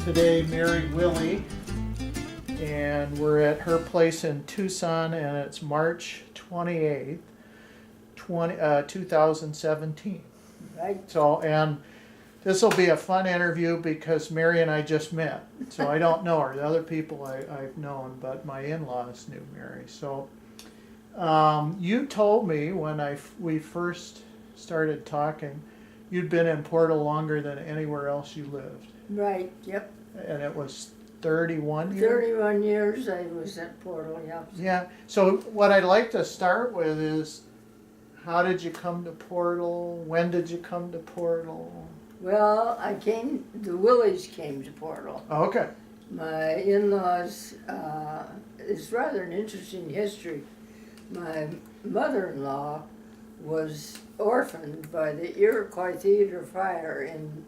today Mary Willy, and we're at her place in Tucson, and it's March 28th, 2017. Right. So, and this will be a fun interview because Mary and I just met, so I don't know her. The other people I've known, but my in-laws knew Mary. So, you told me when we first started talking, you'd been in Portal longer than anywhere else you lived. Right, yep. And it was 31 years? 31 years I was at Portal, yep. Yeah. So what I'd like to start with is, how did you come to Portal? When did you come to Portal? Well, the Willies came to Portal. Okay. My in-laws, it's rather an interesting history. My mother-in-law was orphaned by the Iroquois Theater fire in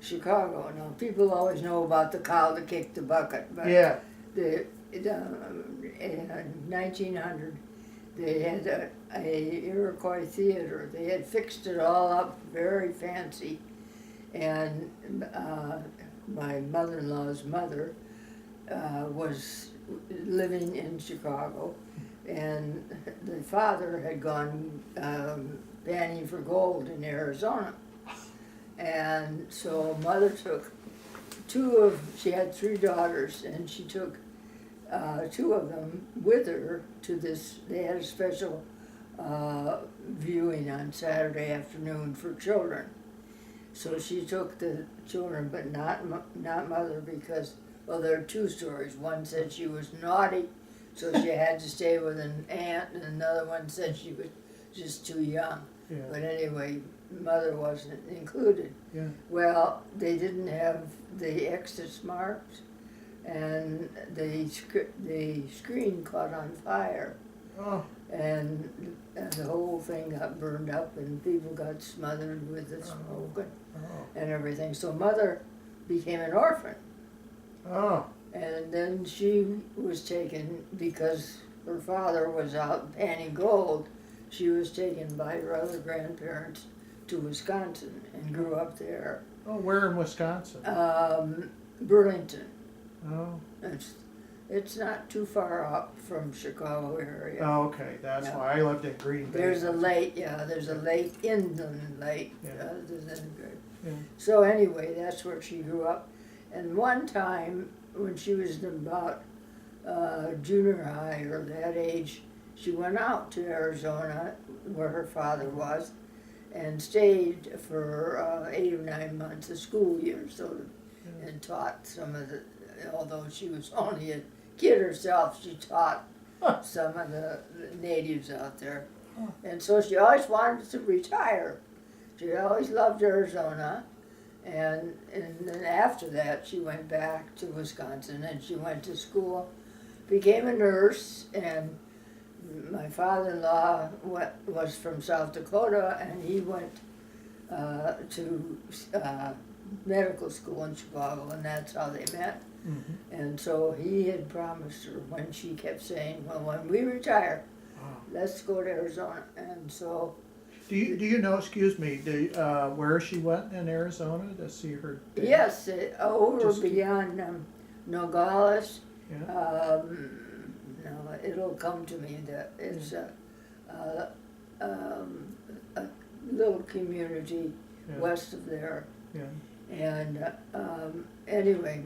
Chicago. Now, people always know about the cow that kicked the bucket, but Yeah. in 1900, they had a Iroquois theater. They had fixed it all up very fancy, and my mother-in-law's mother was living in Chicago, and the father had gone panning for gold in Arizona. And so mother took she had 3 daughters, and she took 2 of them with her to this. They had a special viewing on Saturday afternoon for children. So she took the children, but not mother, because, well, there are 2 stories. One said she was naughty, so she had to stay with an aunt, and another one said she was just too young. Yeah. But anyway, mother wasn't included. Yeah. Well, they didn't have the exit marks, and the screen caught on fire, Oh. and the whole thing got burned up, and people got smothered with the smoke and everything. So mother became an orphan, Oh. and then she was taken because her father was out panning gold. She was taken by her other grandparents to Wisconsin and grew up there. Oh, where in Wisconsin? Burlington. Oh. It's not too far up from Chicago area. Oh, okay. That's Yeah. why I lived in Green Bay. There's a lake, there's a lake, Inland Lake. Yeah. Yeah. So anyway, that's where she grew up. And one time, when she was about junior high or that age, she went out to Arizona, where her father was, and stayed for 8 or 9 months, a school year, and taught some of although she was only a kid herself, she taught some of the natives out there. And so she always wanted to retire. She always loved Arizona. And then after that, she went back to Wisconsin, and she went to school, became a nurse, and my father-in-law was from South Dakota, and he went to medical school in Chicago, and that's how they met. Mm-hmm. And so he had promised her, when she kept saying, well, when we retire, let's go to Arizona. And so... Do you know, excuse me, where she went in Arizona to see her dad? Yes, over beyond Nogales. Yeah. No, it'll come to me that it's a little community west of there. Yeah. And anyway,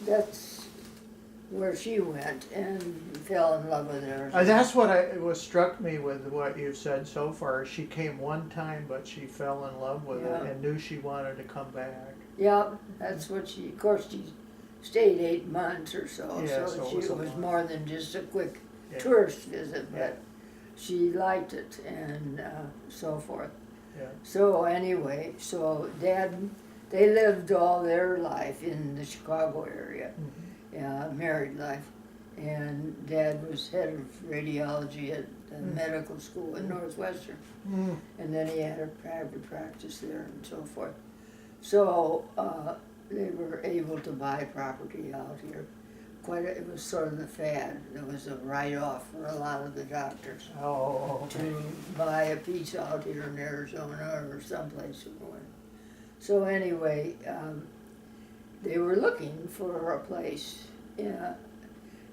that's where she went and fell in love with her. That's what struck me with what you've said so far. She came one time, but she fell in love with it and knew she wanted to come back. Yeah, that's what she stayed 8 months or so, Yeah, so it was more than just a quick tourist visit, but she liked it and so forth. Yeah. So anyway, Dad, they lived all their life in the Chicago area, married life, and Dad was head of radiology at the medical school in Northwestern, and then he had a private practice there and so forth. So they were able to buy property out here. It was sort of the fad. It was a write-off for a lot of the doctors to buy a piece out here in Arizona or someplace we went. So anyway, they were looking for a place, yeah.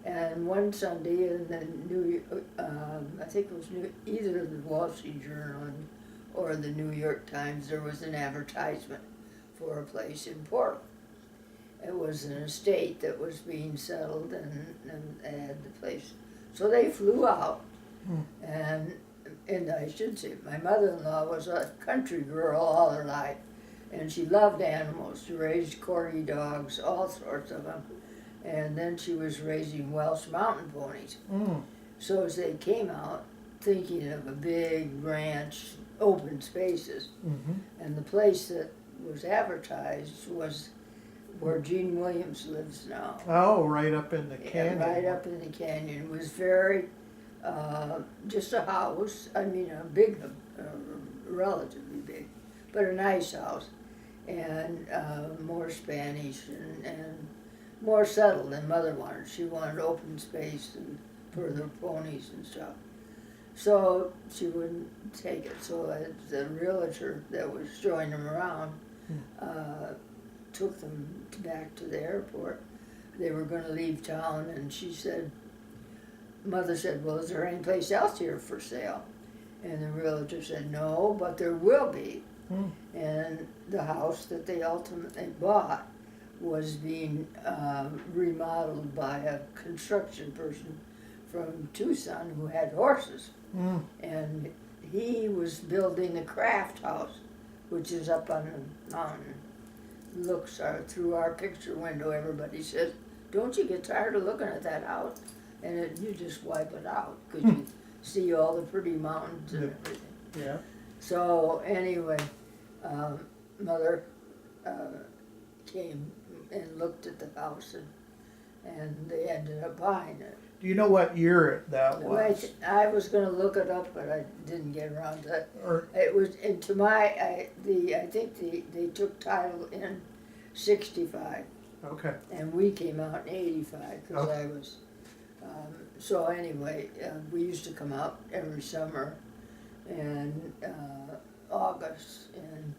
And one Sunday in the I think it was either the Wall Street Journal or the New York Times, there was an advertisement for a place in Portland. It was an estate that was being settled and they had the place. So they flew out, and I should say, my mother-in-law was a country girl all her life, and she loved animals. She raised corgi dogs, all sorts of them. And then she was raising Welsh mountain ponies. So as they came out, thinking of a big ranch, open spaces, and the place that was advertised was where Gene Williams lives now. Oh, right up in the canyon. Yeah, right up in the canyon. It was very, just a house, I mean a big, relatively big, but a nice house. And more Spanish and more settled than Mother wanted. She wanted open space and for their ponies and stuff. So she wouldn't take it. So the realtor that was showing them around took them back to the airport. They were going to leave town, and she said, Mother said, well, is there any place else here for sale? And the realtor said, no, but there will be. And the house that they ultimately bought was being remodeled by a construction person from Tucson who had horses. And he was building the Kraft house, which is up on the mountain. Looks through our picture window, everybody says, don't you get tired of looking at that house? And you just wipe it out, because you see all the pretty mountains and everything. Yeah. So anyway, Mother came and looked at the house, and they ended up buying it. Do you know what year that was? I was going to look it up, but I didn't get around to it. Or, It was, and to my, I think they took title in '65, okay. and we came out in '85 because I was. So anyway, we used to come out every summer, and August, and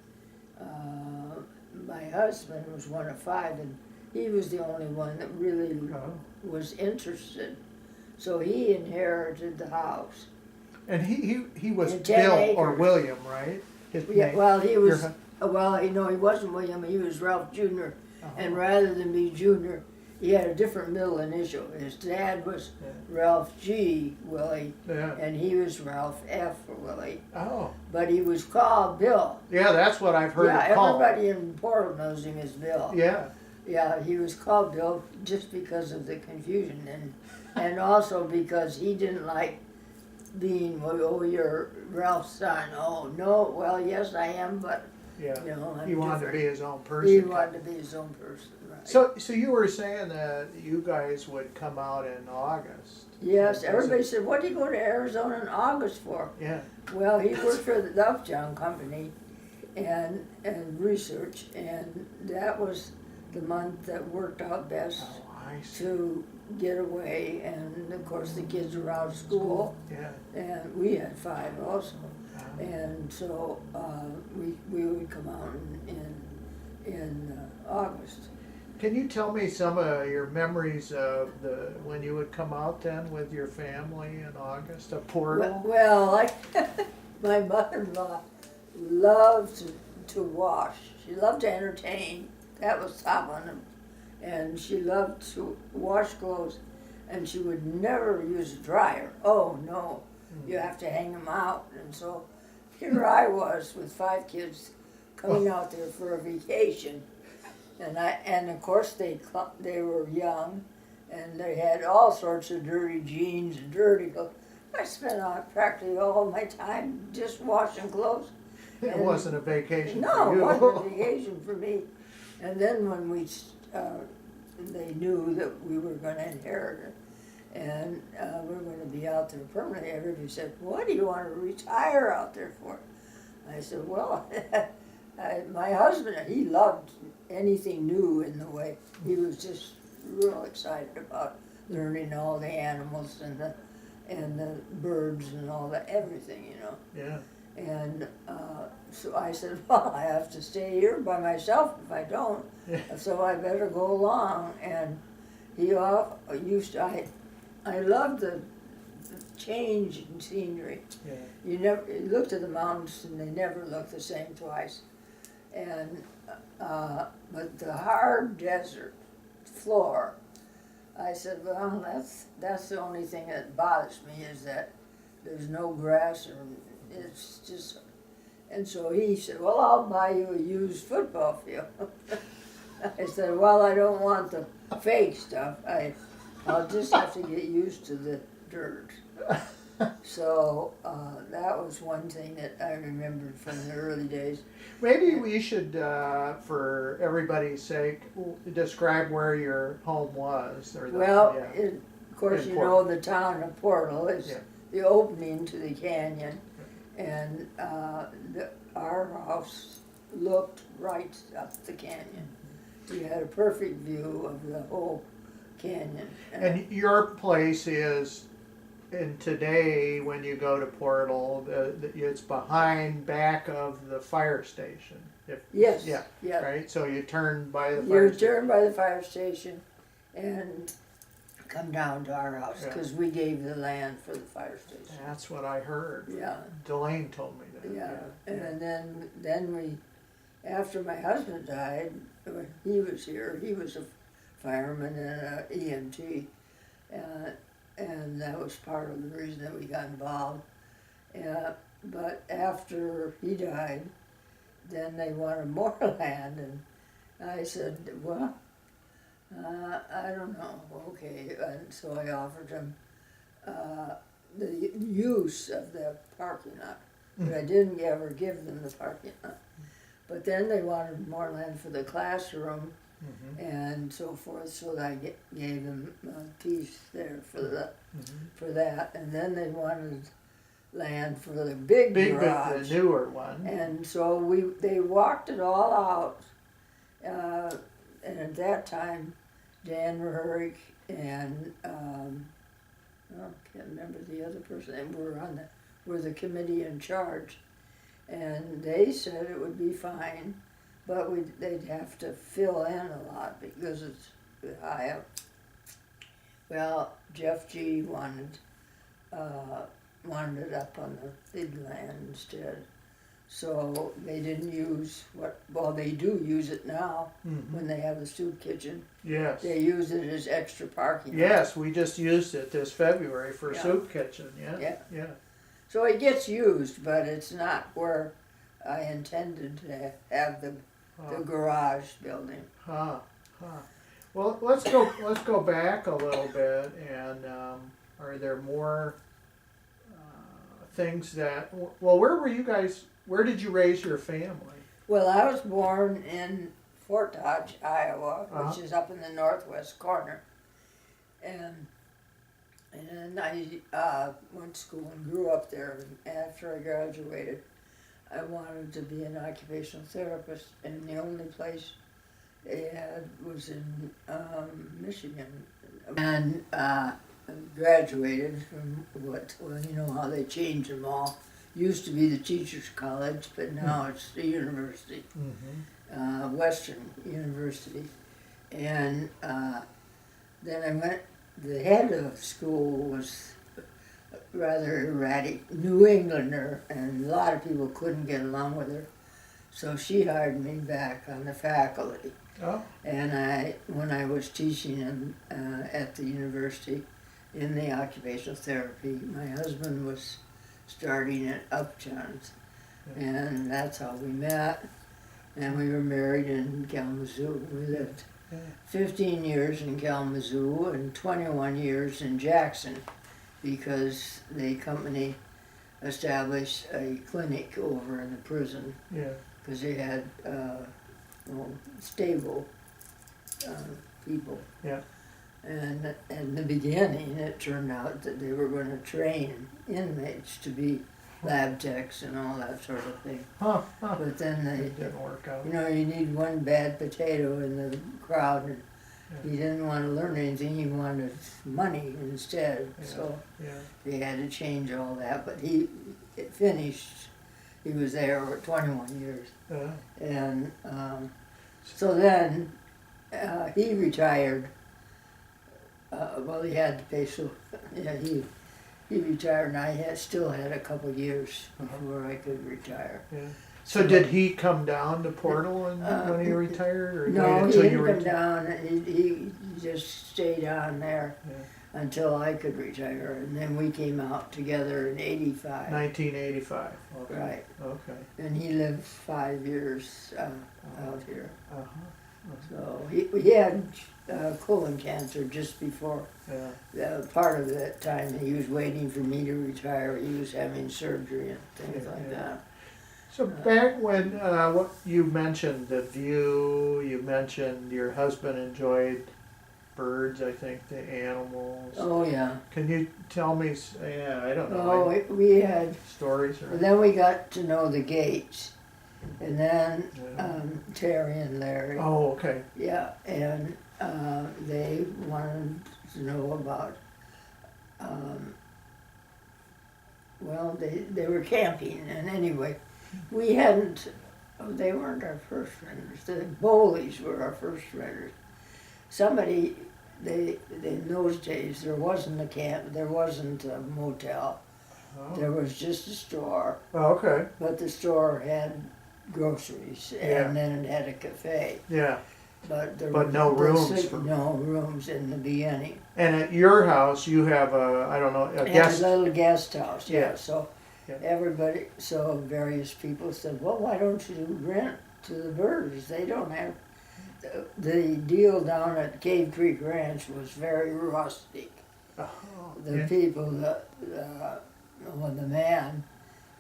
my husband was one of five, and he was the only one that really was interested. So he inherited the house. And he was And 10 Bill acres. or William, right? His Yeah, name. well, he was, Your well, he wasn't William, he was Ralph Jr. Oh. And rather than be Jr., he had a different middle initial. His dad was Ralph G. Willie, Yeah. and he was Ralph F. Willie. Oh. But he was called Bill. Yeah, that's what I've heard Yeah, it called. everybody in Portland knows him as Bill. Yeah. Yeah, he was called Bill just because of the confusion, and also because he didn't like being, oh, you're Ralph's son. Oh, no, well, yes, I am, but, Yeah. you know, I'm He wanted different. to be his own person. He wanted to be his own person, right. So you were saying that you guys would come out in August. Yes, everybody said, what do you go to Arizona in August for? Yeah. Well, he worked for the Lovejohn Company and research, and that was the month that worked out best Oh, I see. to get away, and of course the kids were out of school, Yeah. and we had 5 also, and so we would come out in August. Can you tell me some of your memories of when you would come out then with your family in August, of Portal? Well, my mother-in-law loved to wash. She loved to entertain. That was top on them. And she loved to wash clothes, and she would never use a dryer. Oh, no. You have to hang them out. And so here I was with 5 kids coming out there for a vacation. And of course they were young, and they had all sorts of dirty jeans and dirty clothes. I spent practically all my time just washing clothes. It wasn't a vacation No, for it you. wasn't a vacation for me. And then when they knew that we were going to inherit it, and we were going to be out there permanently, everybody said, "What do you want to retire out there for?" I said, "Well, my husband, he loved anything new in the way. He was just real excited about learning all the animals and the birds and all that, everything, you know." Yeah. And so I said, well, I have to stay here by myself if I don't, Yeah. so I better go along. And he used to, I loved the change in scenery. Yeah. You looked at the mountains and they never look the same twice. And but the hard desert floor, I said, well, that's the only thing that bothers me is that there's no grass or it's just. And so he said, well, I'll buy you a used football field. I said, well, I don't want the fake stuff. I'll just have to get used to the dirt. So that was one thing that I remembered from the early days. Maybe we should, for everybody's sake, describe where your home was. Or Well, yeah. of course, In you Portland. know the town of Myrtle is Yeah. the opening to the canyon, and our house looked right up the canyon. You had a perfect view of the whole canyon. And your place is, and today when you go to Portal, it's back of the fire station. Yes, Yeah. yeah. Right. So you turn by the fire You station. turn by the fire station and come down to our house Yeah. because we gave the land for the fire station. That's what I heard. Yeah. Delane told me that. Yeah, and then we, after my husband died, when he was here, he was a fireman and an EMT, and that was part of the reason that we got involved. But after he died, then they wanted more land, and I said, well, I don't know, okay, and so I offered him the use of the parking lot. But I didn't ever give them the parking lot. But then they wanted more land for the classroom and so forth, so I gave them a piece there for that. And then they wanted land for the big garage. The newer one. And so they walked it all out. And at that time, Dan Rurick and I can't remember the other person, and were the committee in charge, and they said it would be fine, but they'd have to fill in a lot because it's high up. Well, Jeff G wanted it up on the big land instead, so they didn't use they do use it now when they have the soup kitchen. Yes. They use it as extra parking. Yes, we just used it this February for Yeah. soup kitchen. Yeah. Yeah. Yeah. So it gets used, but it's not where I intended to have the garage building. Well, let's go back a little bit, and are there more things that? Well, where were you guys? Where did you raise your family? Well, I was born in Fort Dodge, Iowa, which is up in the northwest corner, and I went to school and grew up there. And after I graduated, I wanted to be an occupational therapist, and the only place they had was in Michigan. And graduated from you know how they changed them all. Used to be the teachers' college, but now it's the university, Western University. And then I went, the head of school was rather erratic, New Englander, and a lot of people couldn't get along with her. So she hired me back on the faculty. Oh. And when I was teaching at the university in the occupational therapy, my husband was starting at Upjohn's, and that's how we met. And we were married in Kalamazoo. We lived 15 years in Kalamazoo and 21 years in Jackson, because the company established a clinic over in the prison. Yeah. Because they had stable people. Yeah. And in the beginning, it turned out that they were going to train inmates to be lab techs and all that sort of thing. But then It didn't work out. you need one bad potato in the crowd, and he didn't want to learn anything. He wanted money instead. So they had to change all that. But it finished He was there for 21 years. Yeah. And so then he retired. Well, he had to pay, so yeah, he retired, and I still had a couple years before I could retire. Yeah. So did he come down to Portal when he retired, or No, wait he until you didn't come retired? down. He just stayed on there Yeah. until I could retire, and then we came out together in '85. 1985. Okay. Right, Okay. and he lived 5 years out here. Uh-huh. So he had colon cancer just before. Yeah. Part of that time he was waiting for me to retire. He was having surgery and things Yeah, like yeah. that. So back when what you mentioned the view, you mentioned your husband enjoyed birds. I think the animals. Oh yeah. Can you tell me? Yeah, I don't know. Oh, we had. Stories or Then we got to know the Gates, and then Yeah. Terry and Larry. Oh, okay. Yeah, and they wanted to know about. Well, they were camping, and anyway, we hadn't. Oh, they weren't our first renters. The Bowleys were our first renters. Somebody, in those days, there wasn't a camp, there wasn't a motel. Oh. There was just a store, Oh, okay. but the store had groceries, Yeah. and then it had a cafe. Yeah. But there But was no rooms for- no rooms in the beginning. And at your house, you have a I don't know a And guest. a little guest house, yeah. Yeah. So Yeah. everybody, so various people said, well, why don't you rent to the birds? They don't have. The deal down at Cave Creek Ranch was very rustic. Oh, The yeah. people, well, the man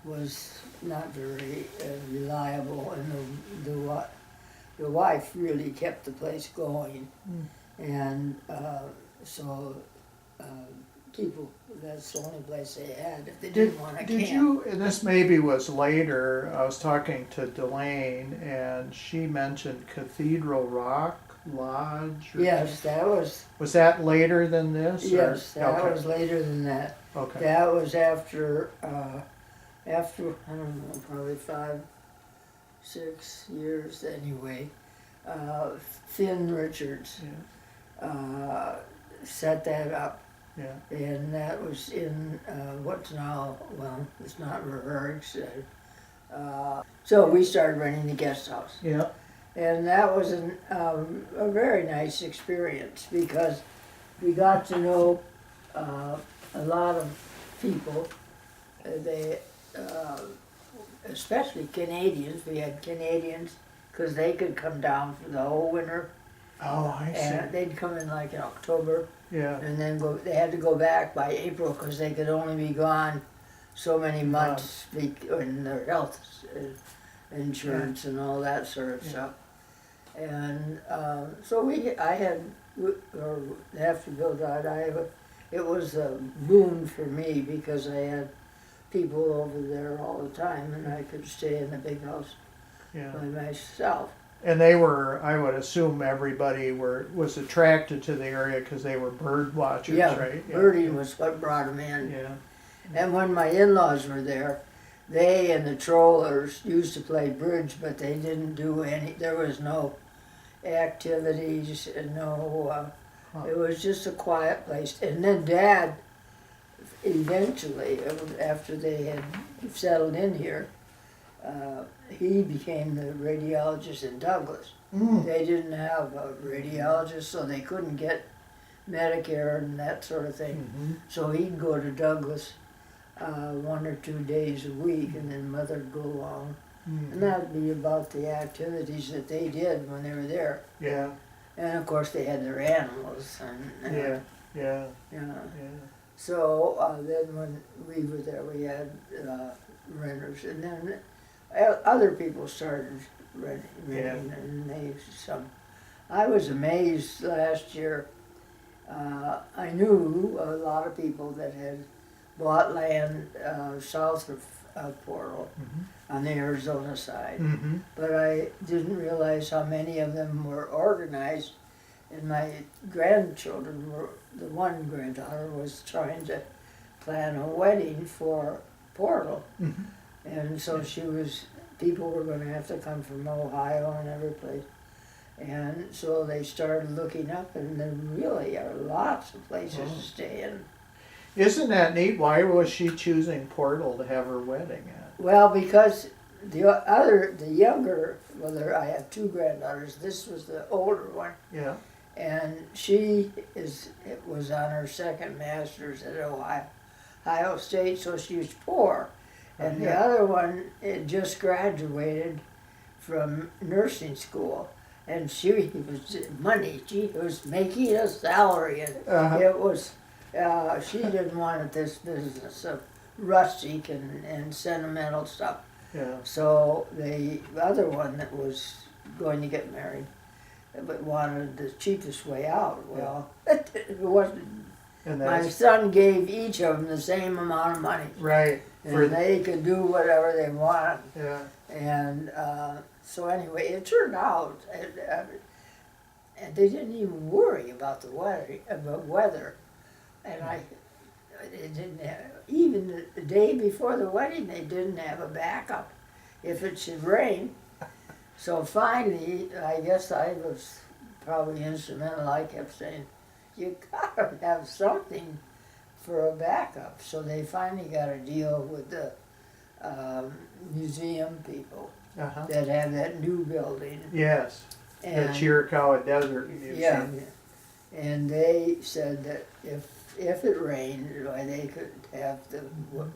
was not very reliable, and the wife really kept the place going, and so people, that's the only place they had if they didn't want to camp. Did you, and this maybe was later, I was talking to Delane and she mentioned Cathedral Rock Lodge? Or Yes, that was. Was that later than this? or- Yes, that okay. was later than that. Okay. That was after I don't know, probably 5, 6 years anyway. Finn Richards Yeah. set that up. Yeah. And that was in what's now, well, it's not Reherg's. So we started renting the guest house. Yeah. And that was a very nice experience because we got to know a lot of people. They, especially Canadians. We had Canadians because they could come down for the whole winter. Oh, I And see. they'd come in like in October. Yeah. And then they had to go back by April because they could only be gone so many months in their health insurance and all that sort of stuff. And so after Bill died, it was a boon for me because I had people over there all the time and I could stay in the big house Yeah. by myself. And they were, I would assume everybody was attracted to the area because they were bird watchers, Yeah, right? birding was what brought them in. Yeah. And when my in-laws were there, they and the Trollers used to play bridge, but they didn't do any, there was no activities, no, it was just a quiet place. And then Dad, eventually, after they had settled in here, he became the radiologist in Douglas. They didn't have a radiologist, so they couldn't get Medicare and that sort of thing. Mm-hmm. So he'd go to Douglas 1 or 2 days a week, and then Mother'd go along. And that'd be about the activities that they did when they were there. Yeah. And of course, they had their animals. And, Yeah. Yeah. yeah. Yeah. So then when we were there, we had renters, and then other people started renting, and they some. I was amazed last year. I knew a lot of people that had bought land south of Portal on the Arizona side, Mm-hmm. but I didn't realize how many of them were organized. And my grandchildren were, the one granddaughter was trying to plan a wedding for Portal. Mm-hmm. And so people were gonna have to come from Ohio and every place. And so they started looking up, and there really are lots of places to stay in. Isn't that neat? Why was she choosing Portal to have her wedding at? Well, because the younger, I have two granddaughters. This was the older one, Yeah. and was on her second master's at Ohio State, so she was poor. And the other one had just graduated from nursing school, and she was making a salary, and it was, she didn't want this business of rustic and sentimental stuff. Yeah. So the other one that was going to get married, but wanted the cheapest way out. Well, it wasn't. And My son gave each of them the same amount of money. Right. And they could do whatever they wanted. Yeah. And so anyway, it turned out, and they didn't even worry about the weather. And they didn't have, even the day before the wedding, they didn't have a backup if it should rain. So finally, I guess I was probably instrumental. I kept saying, you gotta have something for a backup. So they finally got a deal with the museum people that have that new building. Yes, And the Chiricahua Desert Museum. yeah, and they said that if it rained, they could have the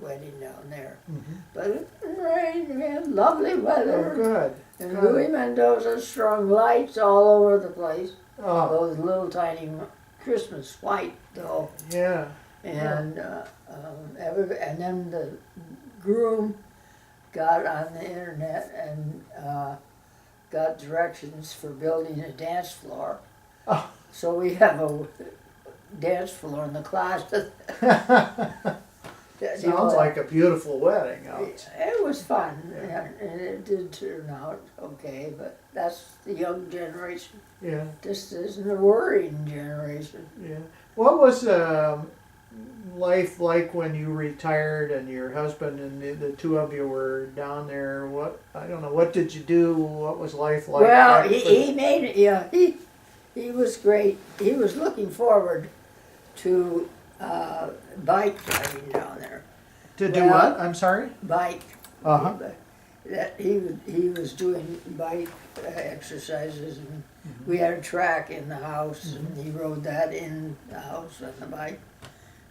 wedding down there. Mm-hmm. But it didn't rain. We had lovely weather. Oh, good. And Good. Louis Mendoza strung lights all over the place. Oh, Those little tiny Christmas white though. yeah. And and then the groom got on the internet and got directions for building a dance floor. Oh. So we have a dance floor in the closet. Sounds like a beautiful wedding out. It was fun, and it did turn out okay, but that's the young generation. Yeah, This isn't a worrying generation. yeah. What was life like when you retired and your husband and the two of you were down there? I don't know, what did you do? What was life like? Well, he made it, yeah, he was great. He was looking forward to bike riding down there. To do what? I'm sorry? Bike. Uh-huh. That he was doing bike exercises, and we had a track in the house, and he rode that in the house on the bike.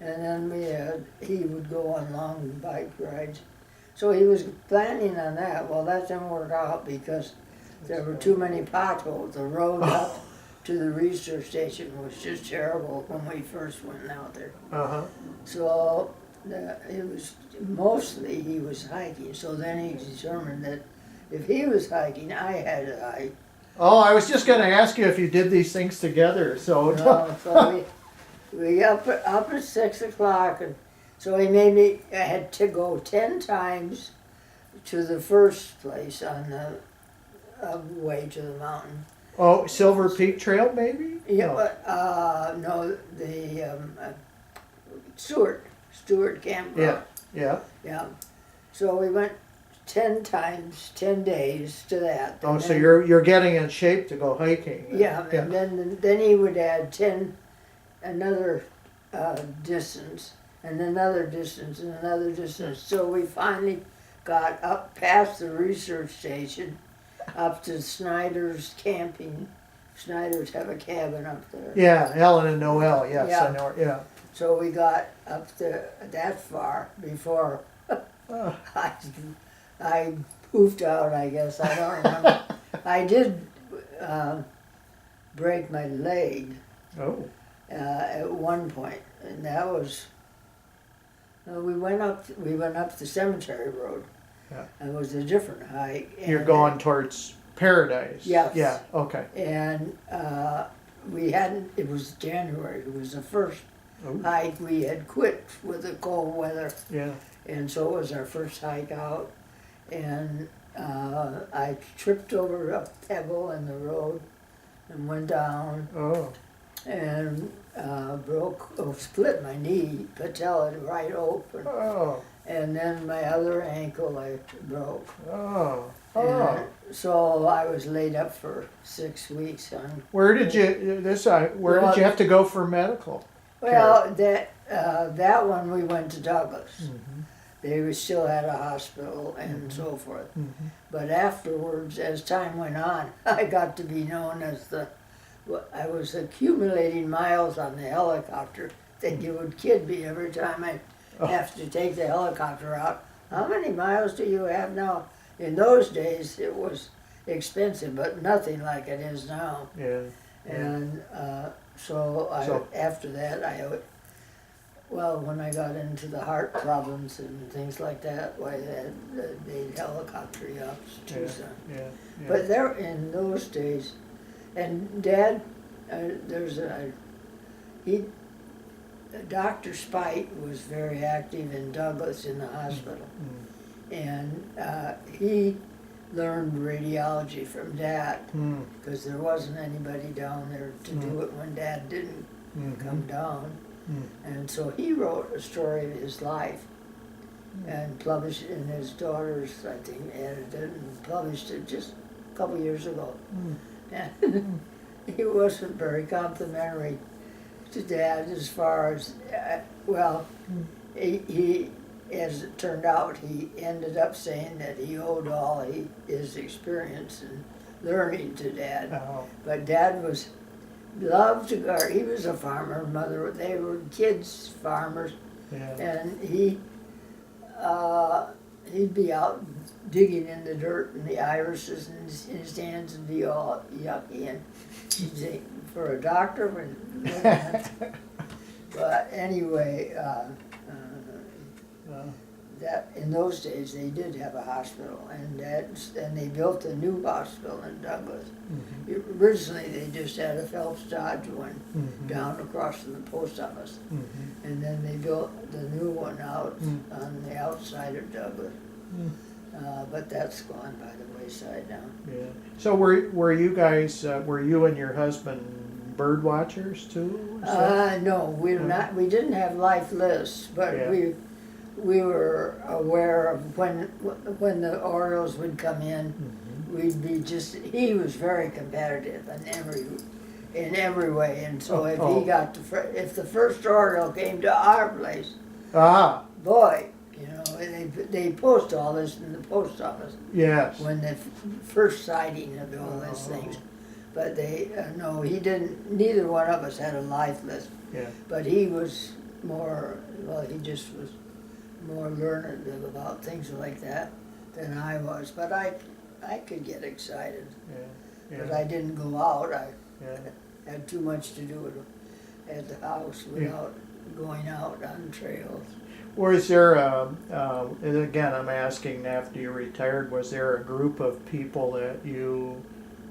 And then he would go on long bike rides. So he was planning on that. Well, that didn't work out because there were too many potholes. The road up to the research station was just terrible when we first went out there. Uh-huh. So it was mostly he was hiking. So then he determined that if he was hiking, I had to hike. Oh, I was just going to ask you if you did these things together. So, So we up at 6 o'clock, and so he made me. I had to go 10 times to the first place on the way to the mountain. oh, Silver Peak Trail, maybe? Yeah, No. but no, the Stewart Campground. Yeah. Yeah. So we went 10 times, 10 days to that. Oh, And so then- you're getting in shape to go hiking. Yeah, and then he would add another distance, and another distance, and another distance. So we finally got up past the research station, up to Snyder's camping. Snyder's have a cabin up there. Yeah, Ellen and Noel, yes, Yeah. I know, yeah. So we got up to that far before Oh, I poofed out, I guess. I don't remember. I did break my leg oh, at one point, and that was. We went up the cemetery road. Yeah. It was a different hike. you're and- going towards Paradise. Yes. Yeah, okay. And we hadn't. It was January. It was the first Oh, hike we had quit with the cold weather. yeah. And so it was our first hike out, and I tripped over a pebble in the road and went down Oh, and split my knee, patella right open, oh, and then my other ankle I broke. Oh, And so I was laid up for 6 weeks on. where did you where did you have to go for medical? Well, that one we went to Douglas. Mm-hmm. They were still at a hospital and so forth. Mm-hmm. But afterwards, as time went on, I got to be known as I was accumulating miles on the helicopter that you would kid me every time I have to take the helicopter out. How many miles do you have now? In those days, it was expensive, but nothing like it is now. Yeah. And so after that, when I got into the heart problems and things like that, they helicopter you up to Tucson. Yeah. But there in those days, and Dad, Dr. Spite was very active in Douglas in the hospital, and he learned radiology from Dad because there wasn't anybody down there to do it when Dad didn't come down. And so he wrote a story of his life and published it, and his daughters, I think, edited it and published it just a couple years ago. And he wasn't very complimentary to Dad as far as, he, as it turned out, he ended up saying that he owed all his experience and learning to Dad. Oh. But Dad loved to garden. He was a farmer. Mother, they were kids farmers, and he'd be out digging in the dirt, and the irises in his hands would be all yucky. And he'd say, for a doctor, but anyway, that in those days they did have a hospital, and they built a new hospital in Douglas. Originally they just had a Phelps Dodge one down across from the post office, and then they built the new one out on the outside of Douglas. But that's gone by the wayside now. Yeah. So were you guys were you and your husband bird watchers too? No, we're not. We didn't have life lists, but we were aware of when the Orioles would come in. We'd be he was very competitive in every way, and so if he got if the first Oriole came to our place, boy, they post all this in the post office. Yes. When the first sighting of all these things, but no, he didn't. Neither one of us had a life list. Yeah. But he was more. Well, he just was more learned about things like that than I was. But I could get excited. But I didn't go out. I had too much to do at the house without going out on trails. Was there, and again, I'm asking after you retired, was there a group of people that you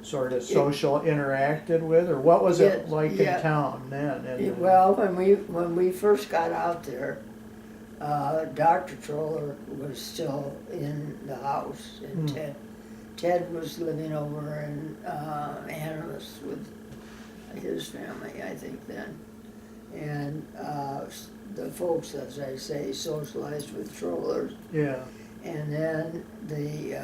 sort of interacted with, or what was it like in town then? Well, when we first got out there, Dr. Troller was still in the house, and Ted was living over in Animas with his family, I think then, and the folks, as I say, socialized with Trollers. Yeah. And then the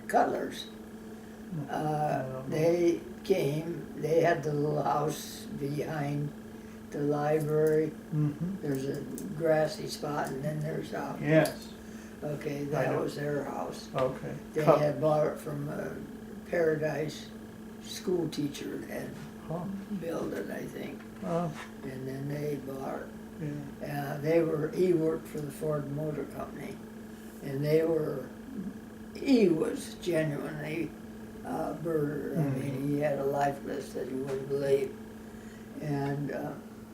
Cutlers, they came. They had the little house behind the library. There's a grassy spot, and then there's a house. Yes. Okay, that was their house. Okay. They had bought it from a Paradise school teacher had built it, I think. And then they bought it. He worked for the Ford Motor Company, and he was genuinely a birder. I mean, he had a life list that you wouldn't believe, and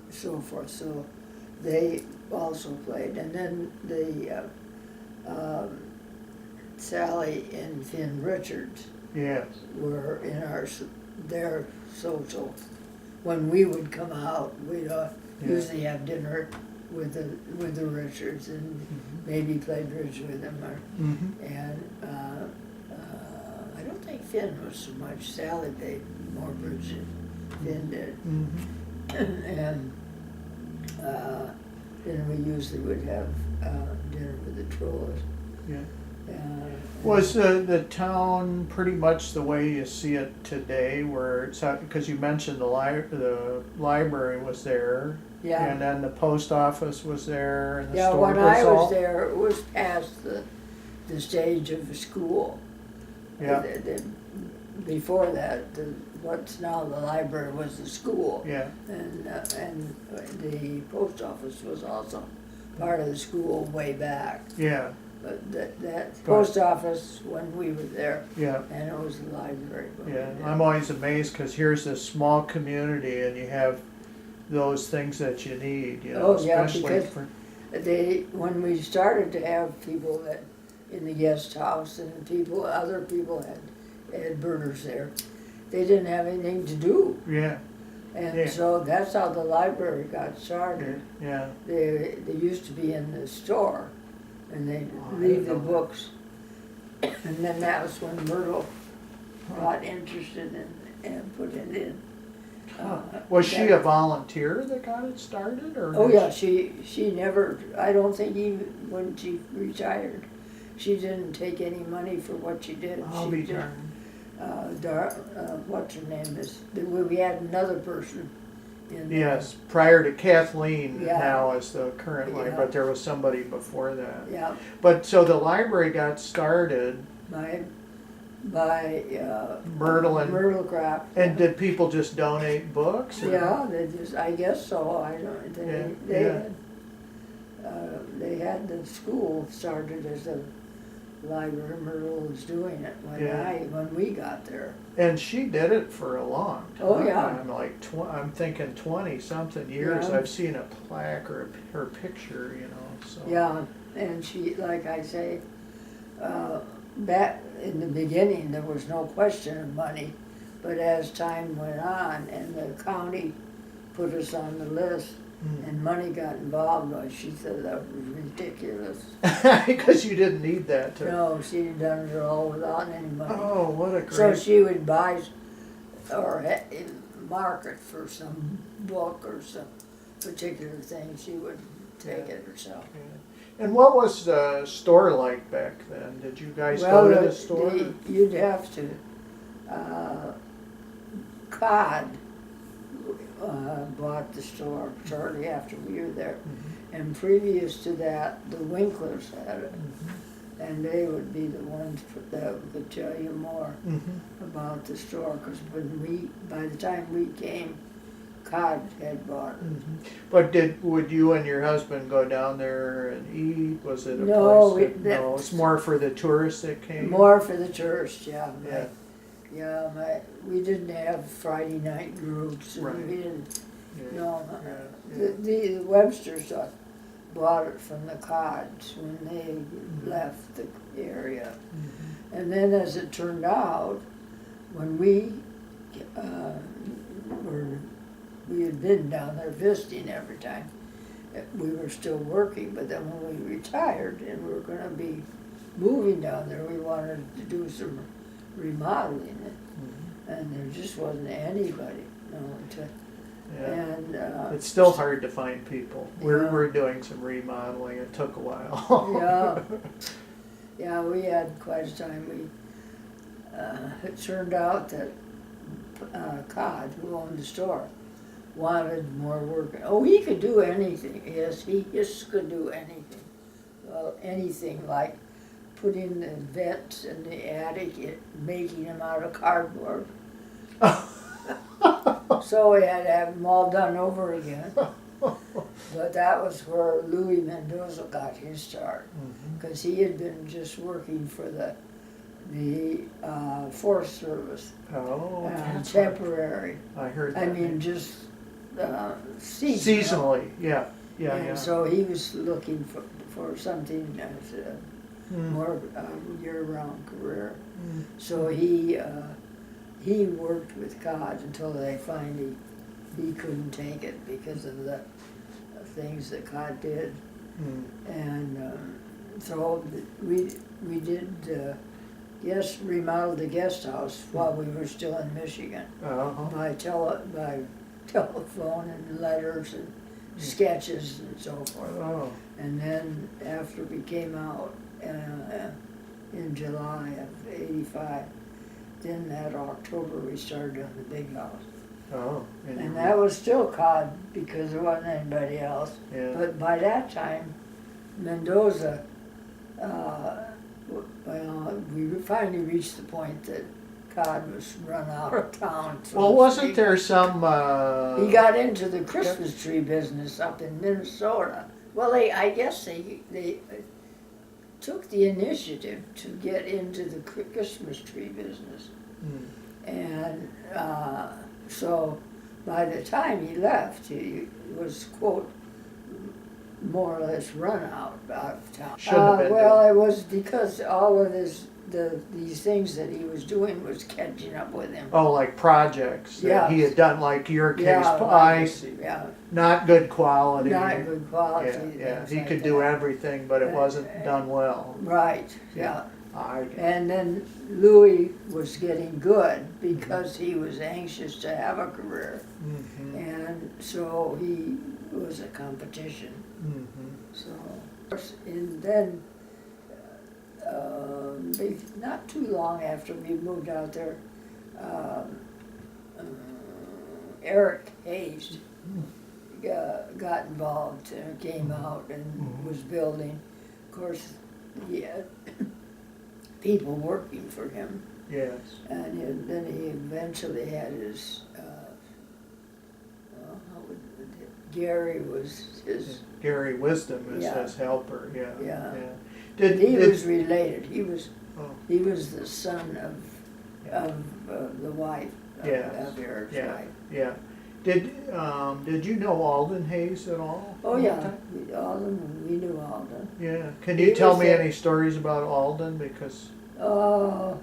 so forth. So they also played, and then the Sally and Finn Richards were in their social. When we would come out, we'd usually have dinner with the Richards and maybe play bridge with them. And I don't think Finn was so much. Sally played more bridge than Finn did. And then we usually would have dinner with the Trolls. Yeah. Uh, Was the town pretty much the way you see it today, where it's, because you mentioned the library was there, Yeah. and then the post office was there, and the Yeah, store when was I all. was there, it was past the stage of the school. Yeah. Before that, what's now the library was the school. Yeah. And the post office was also part of the school way back. Yeah. But that post office, when we were there, Yeah. and it was the library. when we Yeah. did. I'm always amazed because here's this small community, and you have those things that you need. You know, Oh, yeah, especially because for. when we started to have people that, in the guest house, and other people had birders there, they didn't have anything to do. Yeah. And Yeah. so that's how the library got started. Yeah. They used to be in the store, and they'd Oh, I read didn't the know that. books. And then that was when Myrtle got interested and put it in. Was she that- a volunteer that got it started, or? Oh, did yeah, she never, I don't think even when she retired, she didn't take any money for what she did. I'll She be just- darned. what's her name is, we had another person in there. Yes, prior to Kathleen, Yeah. now as the current Yeah. library, but there was somebody before that. Yeah, But so the library got started, by Myrtle and- Myrtle Kraft. and did people just donate books? or- Yeah, they just, I guess so, I don't, Yeah, they yeah. had, they had the school started as a library, Myrtle was doing it Yeah. when we got there. And she did it for a long time. Oh, yeah. I'm like, I'm thinking 20-something years, Yeah. I've seen a plaque or her picture, you know, so. Yeah, and she, like I say, back in the beginning, there was no question of money, but as time went on and the county put us on the list Mm. and money got involved, she said that was ridiculous. Because you didn't need that to. No, she'd done it all without any money. Oh, what a great. So she would buy or market for some book or some particular thing, she would take it herself. And what was the store like back then? Did you guys go to the store? You'd have to, Cod bought the store shortly after we were there. Mhm. And previous to that, the Winklers had it. Mhm. And they would be the ones that could tell you more Mhm. about the store, because by the time we came, Cod had bought it. Mhm. But would you and your husband go down there and eat? Was it a No, place no, it's more for the tourists that came? More for the tourists, yeah. Yeah. We didn't have Friday night groups, and Right. we didn't, Yeah. no. Yeah. The Websters bought it from the Cods when they left the area. Mhm. And then as it turned out, when we had been down there visiting every time, we were still working, but then when we retired and we were gonna be moving down there, we wanted to do some remodeling it, Mhm. and there just wasn't anybody, Yeah. and, It's still hard to find people. Yeah. We're doing some remodeling. It took a while. Yeah. Yeah, we had quite a time. It turned out that Cod, who owned the store, wanted more work. Oh, he could do anything. Yes, he just could do anything. Well, anything like putting the vents in the attic, making them out of cardboard. So we had to have them all done over again. But that was where Louis Mendoza got his start, Mhm. because he had been just working for the Forest Service, Oh, that's temporary. right. I heard that. I mean, just seasonal. Seasonally, yeah, yeah, And yeah. so he was looking for something as Mm. more year-round career. Mm. So he worked with Cod until they finally, he couldn't take it because of the things that Cod did. Mm. And so we did, yes, remodeled the guest house while we were still in Michigan Uh-huh. by telephone and letters and sketches and so forth. Oh, And then after we came out in July of '85, then that October we started on the big house. oh. And that was still cod because there wasn't anybody else. Yeah. But by that time, Mendoza, well, we finally reached the point that cod was run out of town. So Well, to wasn't speak. there some, He got into the Christmas tree business up in Minnesota. Well, I guess they took the initiative to get into the Christmas tree business. And so by the time he left, he was, quote, more or less run out of town. Shouldn't have been Well, doing. it was because all of these things that he was doing was catching up with him. Oh, like projects that he Yeah. had done, like your case, Yeah, I see. Yeah, Not good quality. not good quality. Yeah, things he like could do that. everything, but it wasn't done well. Right, yeah. I get it. And then Louis was getting good because he was anxious to have a career. Mhm, And so he was a competition. mhm. So, and then, not too long after we moved out there, Eric Hayes got involved and came out and was building. Of course, he had people working for him, Yes. and then he eventually had his, Gary was his. Gary Wisdom is Yeah. his helper, yeah. Yeah. Did, He did- was related. He was oh, the son of the wife Yes. of Eric's Yeah. wife. yeah. Did you know Alden Hayes at all? Oh yeah, we knew Alden. Yeah. Can He you tell was me a- any stories about Alden because, or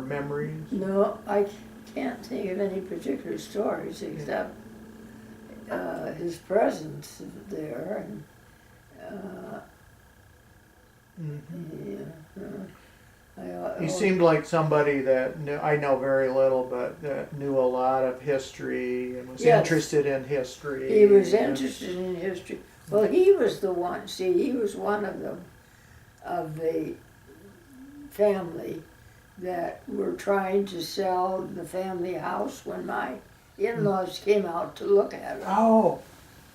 memories? No, I can't think of any particular stories except his presence there and. Mhm. Yeah, He seemed like somebody that knew, I know very little, but that knew a lot of history and was Yes. interested in history. He was and- interested in history. Well, he was the one. See, he was one of the family that were trying to sell the family house when my in-laws came out to look at it. Oh,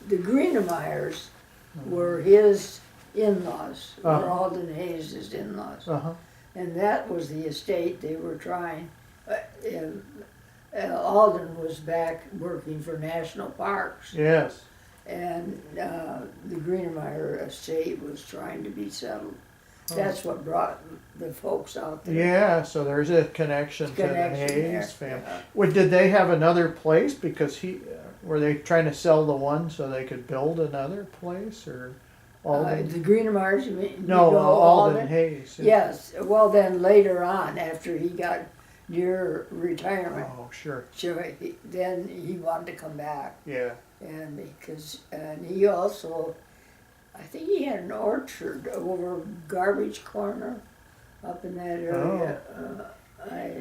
The Greenemeyers were his in-laws, were Uh-huh. Alden Hayes' in-laws. uh-huh. And that was the estate they were trying. Alden was back working for National Parks, Yes. and the Greenemeyer estate was trying to be settled. That's what brought the folks out there. Yeah, so there's a connection to the Connection there, Hayes family. yeah. Well, did they have another place because were they trying to sell the one so they could build another place or Alden? The Greenemeyers, you mean? No, you know, Alden Hayes. Yes, well then later on, after he got near retirement, Oh, sure. then he wanted to come back. Yeah. And he also, I think he had an orchard over Garbage Corner up in that area.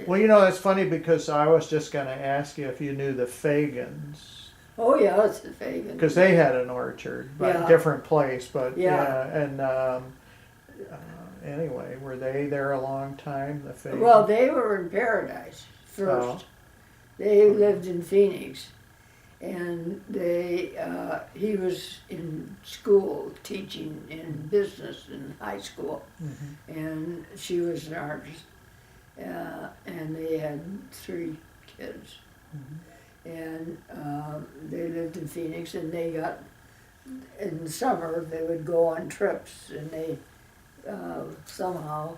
Well, you know, that's funny because I was just going to ask you if you knew the Fagans. Oh yeah, it's the Fagan. Because they had an orchard, but Yeah. different place. But Yeah. and anyway, were they there a long time? The Fagans? Well, they were in Paradise first. Oh. They lived in Phoenix, and he was in school teaching in business in high school, Mhm. and she was an artist, and they had 3 kids. Mhm. And they lived in Phoenix, and they got, in the summer, they would go on trips, and they somehow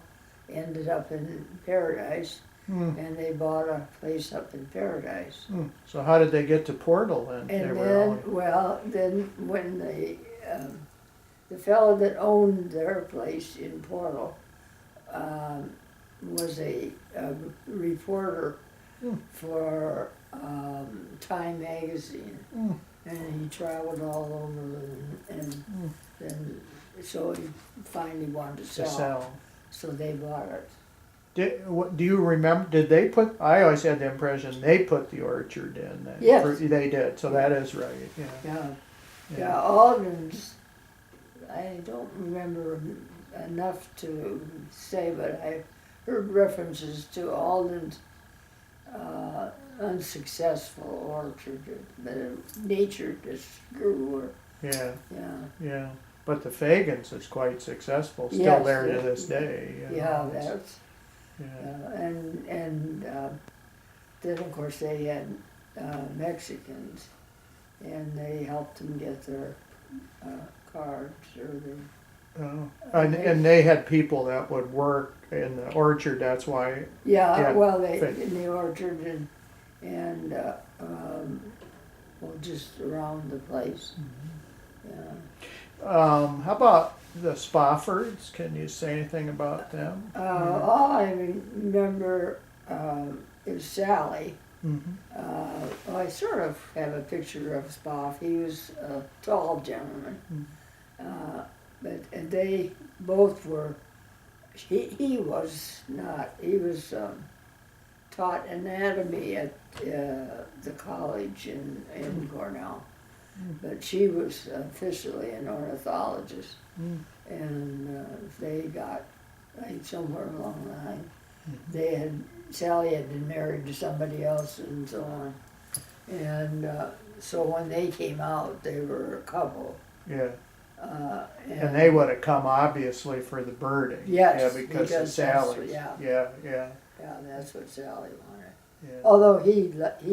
ended up in Paradise, and they bought a place up in Paradise. So how did they get to Portal then? They And were then, well, then when the fellow that owned their place in Portal was a reporter for Time magazine, and he traveled all over, and then so he finally wanted to to sell, sell. so they bought it. Do you remember? Did they put? I always had the impression they put the orchard in. Then. Yes. They did. So that is right. Yeah. Yeah, Yeah, Alden's, I don't remember enough to say, but I heard references to Alden's unsuccessful orchard, but nature just grew her. Yeah, Yeah. yeah. But the Fagans is quite successful, still Yes, there to yeah. this day. You Yeah, know, it's- that's, yeah. and then of course they had Mexicans, and they helped them get their cards or their. Oh. And they had people that would work in the orchard, that's why, Yeah, Yeah, well, they fit. in the orchard and well, just around the place. Yeah. how about the Spoffords? Can you say anything about them? All I remember is Sally. Mm-hmm. Well, I sort of have a picture of Spoff. He was a tall gentleman. But and they both were, he was not, he was taught anatomy at the college in Cornell. But she was officially an ornithologist. And they got, like, somewhere along the line, they had, Sally had been married to somebody else and so on. And so when they came out, they were a couple. Yeah. And they would have come obviously for the birding. Yes, Yeah, because of because that's- Sally's. yeah. Yeah, yeah, yeah, that's what Sally wanted. yeah, Although he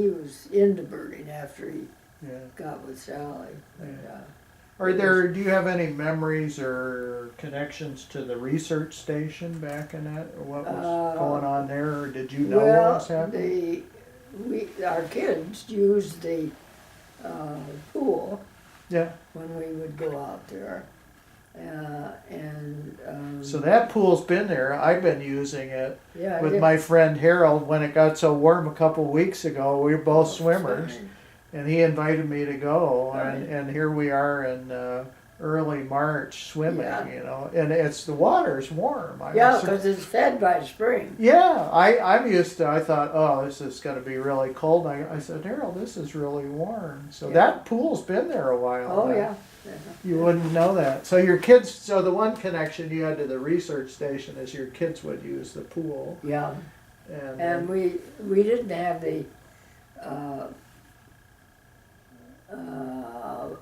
was into birding after he yeah. got with Sally. But, Yeah. Do you have any memories or connections to the research station back in that, or what was going on there, or did you know what was happening? Our kids used the pool Yeah. when we would go out there. So that pool's been there. I've been using it yeah, with my friend Harold when it got so warm a couple weeks ago. We were both Oh, swimmers, swimming. and he invited me to go, Right. and here we are in early March swimming. Yeah. You know, and the water's warm. Yeah, because it's fed by spring. Yeah, I'm used to. I thought, oh, this is going to be really cold. I said, Harold, this is really warm. So Yeah. that pool's been there a while. Oh now. yeah. You wouldn't know that. So your kids. So the one connection you had to the research station is your kids would use the pool. Yeah. And, And we didn't have the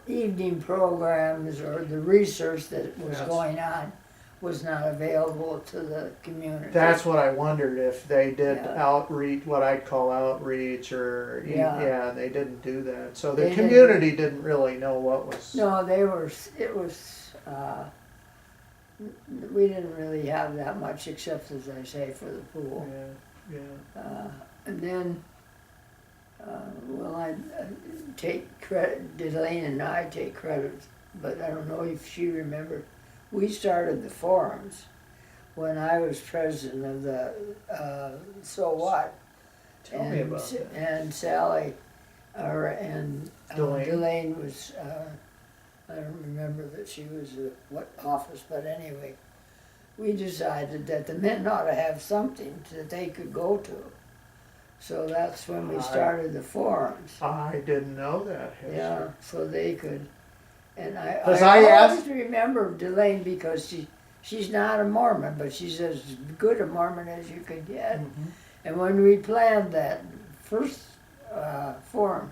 evening programs or the research that was Yes. going on was not available to the community. that's what I wondered if they did Yeah. outreach, what I'd call outreach, or Yeah. they didn't do that. So the They didn't. community didn't really know what was. No, they were. It was. We didn't really have that much, except as I say, for the pool. Yeah, yeah. And then, well, I take credit. Delane and I take credit, but I don't know if she remembered. We started the forums when I was president of the So What. Tell me about that. And Sally, Delane. Delane was. I don't remember that she was at what office, but anyway, we decided that the men ought to have something that they could go to. So that's when we started the forums. I didn't know that. History. Yeah, so they could, and I 'Cause I always asked- remember Delane because she's not a Mormon, but she's as good a Mormon as you could get. Mhm. And when we planned that first forum,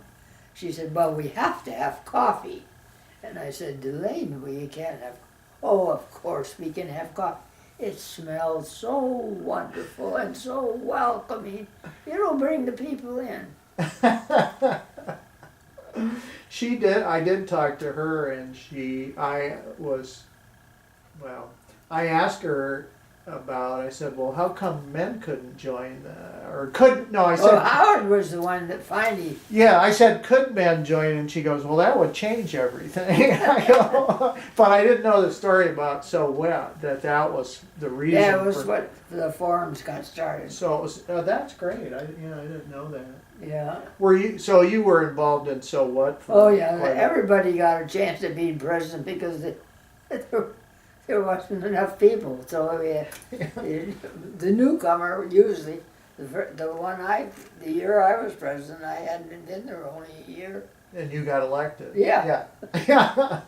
she said, well, we have to have coffee. And I said, Delane, we can't have, oh, of course we can have coffee. It smells so wonderful and so welcoming. It'll bring the people in. She did. I did talk to her, and I asked her about. I said, "Well, how come men couldn't join or couldn't?" No, I said, Well, Howard was the one that finally, "Yeah." I said, "Could men join?" And she goes, "Well, that would change everything." I go, but I didn't know the story about that was the reason. that was for, what the forums got started. So it was, that's great. I didn't know that. Yeah. Were you? So you were involved in So What? Oh yeah, quite a- everybody got a chance of being president because there wasn't enough people. So the newcomer usually, the year I was president, I hadn't been there only a year. And you got elected. Yeah. Yeah.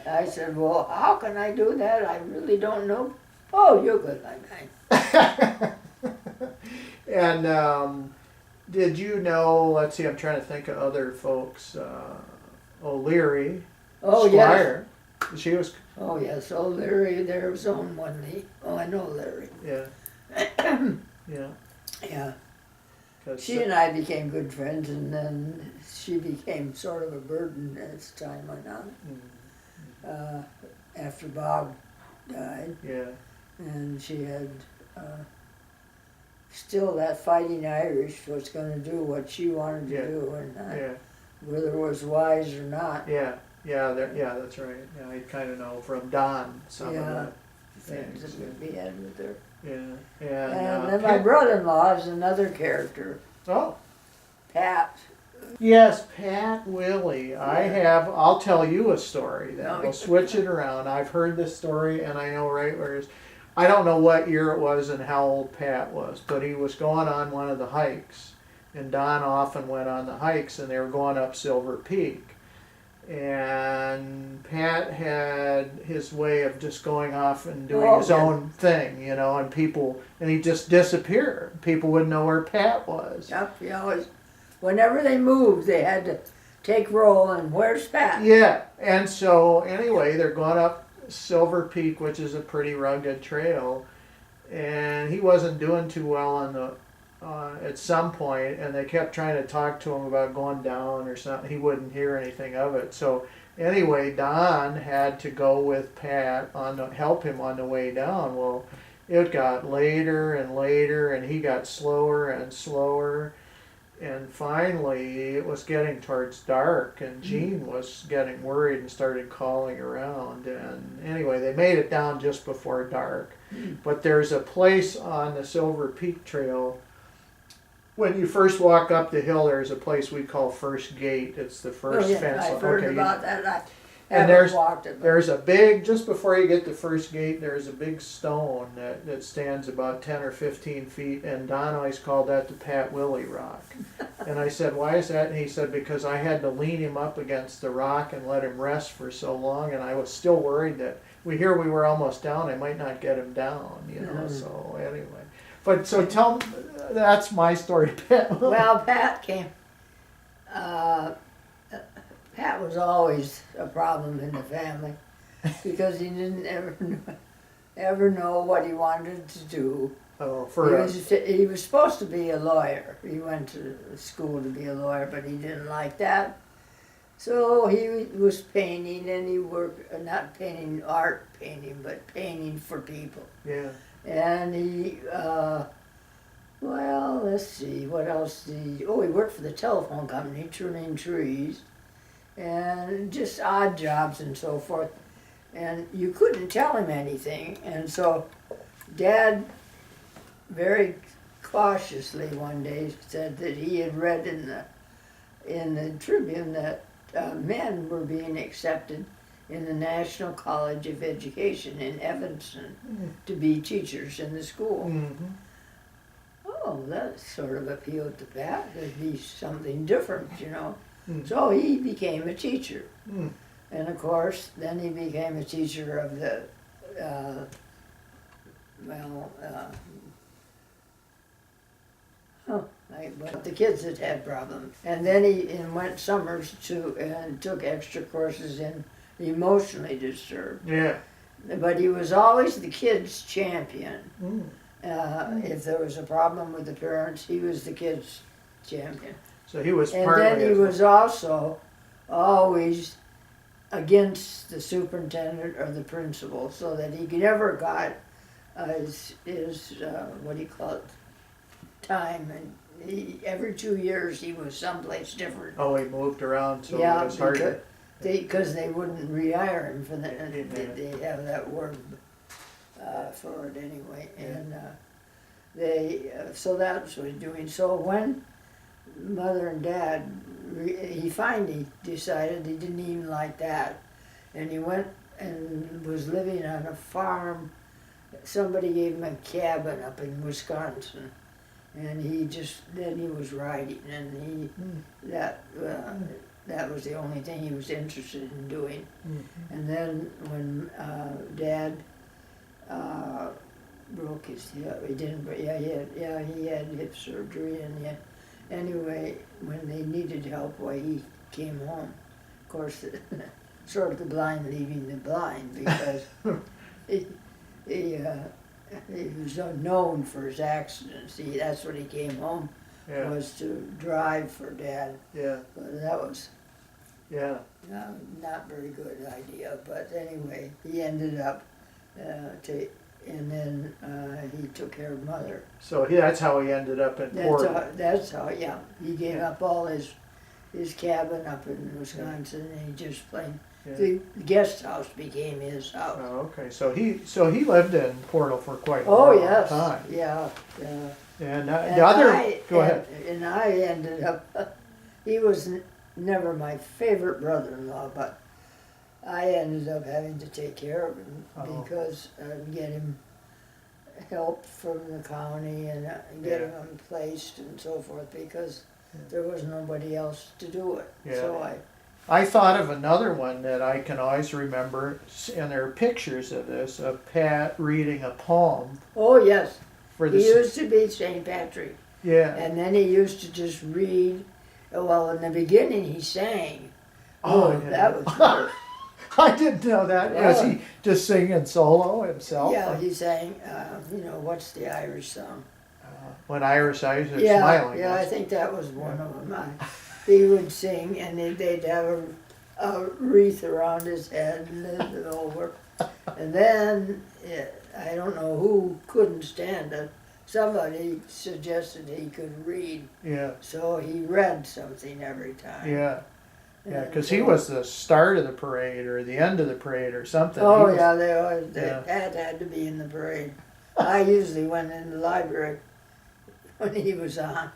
I said, well, how can I do that? I really don't know. Oh, you're good like that. And did you know, let's see, I'm trying to think of other folks, O'Leary, Oh, yes. Squire. She was, Oh, yes. Oh, Larry, there was on one knee. Oh, I know Larry. yeah. Yeah. Yeah. 'Cause, She and I became good friends, and then she became sort of a burden as time went on. After Bob died, yeah. and she had still that fighting Irish was going to do what she wanted to Yeah. do, and Yeah. whether it was wise or not. Yeah. Yeah. Yeah. That's right. Yeah. I kind of know from Don some Yeah. of the Things things. that we had with her. Yeah. And then my brother-in-law is another character, Oh. Pat. Yes, Pat Willy. I'll tell you a story then. No. We'll switch it around. I've heard this story and I know right where it is. I don't know what year it was and how old Pat was, but he was going on one of the hikes. And Don often went on the hikes and they were going up Silver Peak. And Pat had his way of just going off and doing his own thing, and he just disappeared. People wouldn't know where Pat was. Yep, he always, whenever they moved, they had to take roll and where's Pat? Yeah, and so anyway, they're going up Silver Peak, which is a pretty rugged trail, and he wasn't doing too well on the at some point, and they kept trying to talk to him about going down or something. He wouldn't hear anything of it. So anyway, Don had to go with Pat help him on the way down. Well, it got later and later, and he got slower and slower. And finally, it was getting towards dark, and Jean was getting worried and started calling around. And anyway, they made it down just before dark. But there's a place on the Silver Peak Trail. When you first walk up the hill, there's a place we call First Gate. It's the first fence. I've heard about that. And haven't walked it. there's a big, just before you get to First Gate, there's a big stone that stands about 10 or 15 feet, and Don always called that the Pat Willy Rock. And I said, why is that? And he said, because I had to lean him up against the rock and let him rest for so long, and I was still worried that we were almost down, I might not get him down, so anyway. But so tell me, that's my story, Pat. Well, Pat came. Pat was always a problem in the family because he didn't ever know what he wanted to do. Oh, He was supposed to be a lawyer. He went to school to be a lawyer, but he didn't like that. So he was painting, and he worked, not painting art painting, but painting for people. Yeah. And he, well, let's see, what else he worked for the telephone company, trimming trees, and just odd jobs and so forth. And you couldn't tell him anything, and so Dad very cautiously one day said that he had read in the Tribune that men were being accepted in the National College of Education in Evanston to be teachers in the school. Mm-hmm. Oh, that sort of appealed to Pat. There'd be something different, Mm. So he became a teacher. Mm. And of course, then he became a teacher of the, but the kids that had problems. And then he went summers and took extra courses in emotionally disturbed. Yeah. But he was always the kids' champion. Mm. If there was a problem with the parents, he was the kids' champion. So he was And partly. then he was also always against the superintendent or the principal, so that he never got his what do you call it, time. And every 2 years he was someplace different. Oh, he moved around, so it was hard. Because they wouldn't rehire him for that. They have that word for it anyway. And so that's what he's doing. So when Mother and Dad, he finally decided he didn't even like that. And he went and was living on a farm. Somebody gave him a cabin up in Wisconsin. And then he was riding, and that was the only thing he was interested in doing. Mhm. And then when Dad broke his hip, he didn't. He had hip surgery, and anyway, when they needed help, why he came home. Of course, sort of the blind leading the blind, because he was known for his accidents. That's what he came home Yeah. was to drive for Dad. Yeah. But that was Yeah. not very good idea. But anyway, he ended up and then he took care of Mother. So that's how he ended up in Portland. That's how. Yeah, he gave up all his cabin up in Wisconsin, and he just plain. Yeah. The guest house became his house. Oh, okay. So he lived in Portal for quite a Oh long yes, time. yeah. And Go ahead. And I ended up. He was never my favorite brother-in-law, but I ended up having to take care of him because get him help from the county and getting him placed and so forth, because there was nobody else to do it. Yeah. So I thought of another one that I can always remember, and there are pictures of this, of Pat reading a poem oh yes, for he used to be St. Patrick, yeah. and then he used to just read. Well, in the beginning he sang. Oh, Oh, yeah. that was good. I didn't know that. Was he just singing solo himself? Yeah, he sang, what's the Irish song? When Irish eyes are Yeah, smiling. I think that was one of them. He would sing, and they'd have a wreath around his head and then over. And then, I don't know who couldn't stand it. Somebody suggested he could read, Yeah, so he read something every time. yeah. Yeah, And because he so- was the start of the parade or the end of the parade or something. Oh, He was- yeah, they always, Yeah. Pat had to be in the parade. I usually went in the library when he was on.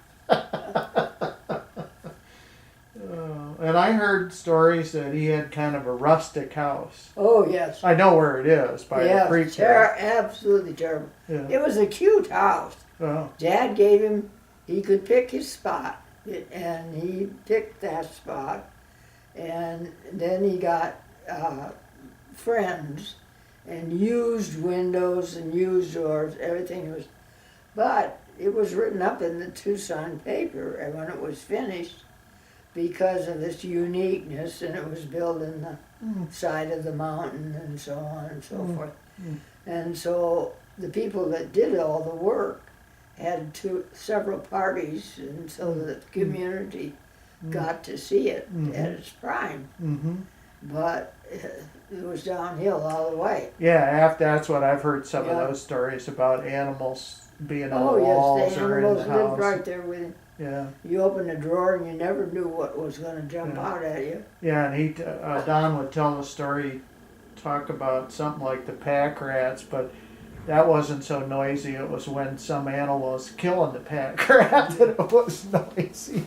And I heard stories that he had kind of a rustic house. Oh, yes. I know where it is by the creek there. Absolutely terrible. Yeah. It was a cute house. Oh, Dad gave him, he could pick his spot, and he picked that spot. And then he got friends and used windows and used doors, everything was, but it was written up in the Tucson paper, and when it was finished, because of its uniqueness, and it was built in the side of the mountain and so on and so forth. And so the people that did all the work had several parties, and so the community got to see it at its prime. mm-hmm. But it was downhill all the way. Yeah, that's what I've heard some Yeah. of those stories about animals being on Oh the walls yes, the or in the animals lived house. right there with him. Yeah, You opened a drawer and you never knew what was going to jump Yeah. out at you. yeah, and Don would tell the story, talk about something like the pack rats, but that wasn't so noisy. It was when some animal was killing the pack rat that it was noisy.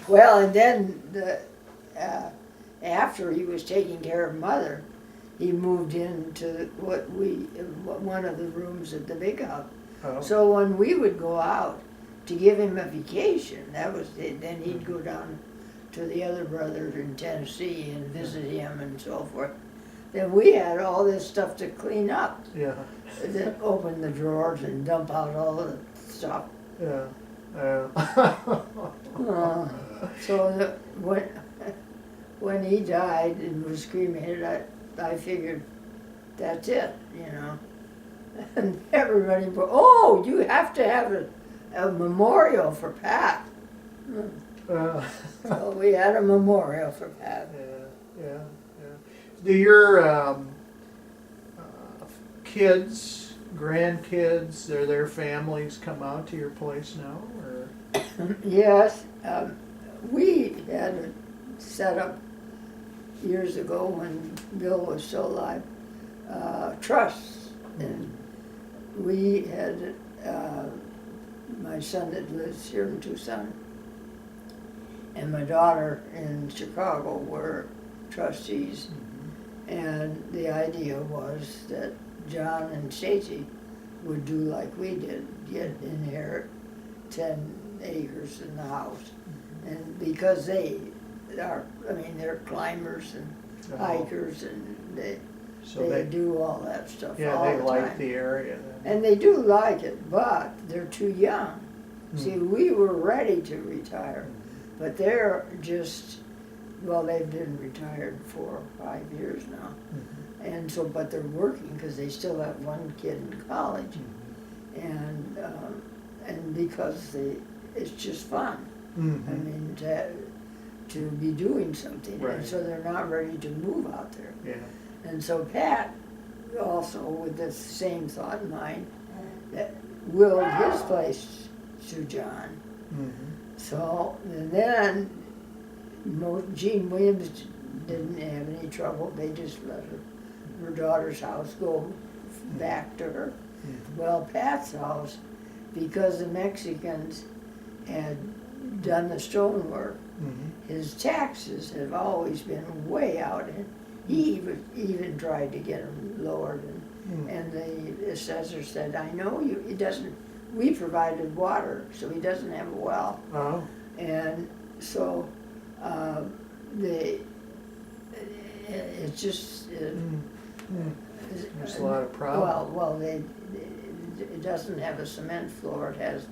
Well, and then after he was taking care of Mother, he moved into one of the rooms at the big house. Oh. So when we would go out to give him a vacation, that was it. Then he'd go down to the other brother in Tennessee and visit him and so forth. Then we had all this stuff to clean up. Yeah, Then open the drawers and dump out all the stuff. yeah. So when he died and was cremated, I figured that's it, you know. And everybody, oh, you have to have a memorial for Pat. So we had a memorial for Pat. Yeah. Do your kids, grandkids, or their families come out to your place now, or? Yes, we had it set up years ago when Bill was still alive, trusts, and we had my son that lives here in Tucson and my daughter in Chicago were trustees, and the idea was that John and Stacy would do like we did, inherit 10 acres in the house. And because they they're climbers and Oh. hikers, and So they do all that stuff yeah, all they the like time. the area then. And they do like it, but they're too young. Hmm. See, we were ready to retire, but they're just, well, they've been retired for 5 years now. Mhm. And so, but they're working because they still have one kid in college, Mhm. and because it's just fun. Mhm. I mean, to be doing something, Right. and so they're not ready to move out there. Yeah. And so Pat, also with the same thought in mind, that willed his place to John. Mhm. So, and then, Jean Williams didn't have any trouble, they just let her daughter's house go back to her. Mhm. Well, Pat's house, because the Mexicans had done the stonework, Mhm. his taxes have always been way out, and he even tried to get them lowered, Mhm. and the assessor said, I know you, we provided water, so he doesn't have a well. Oh. And so, it's just, Mm. Mm. There's a lot of problems. well, it doesn't have a cement floor, it has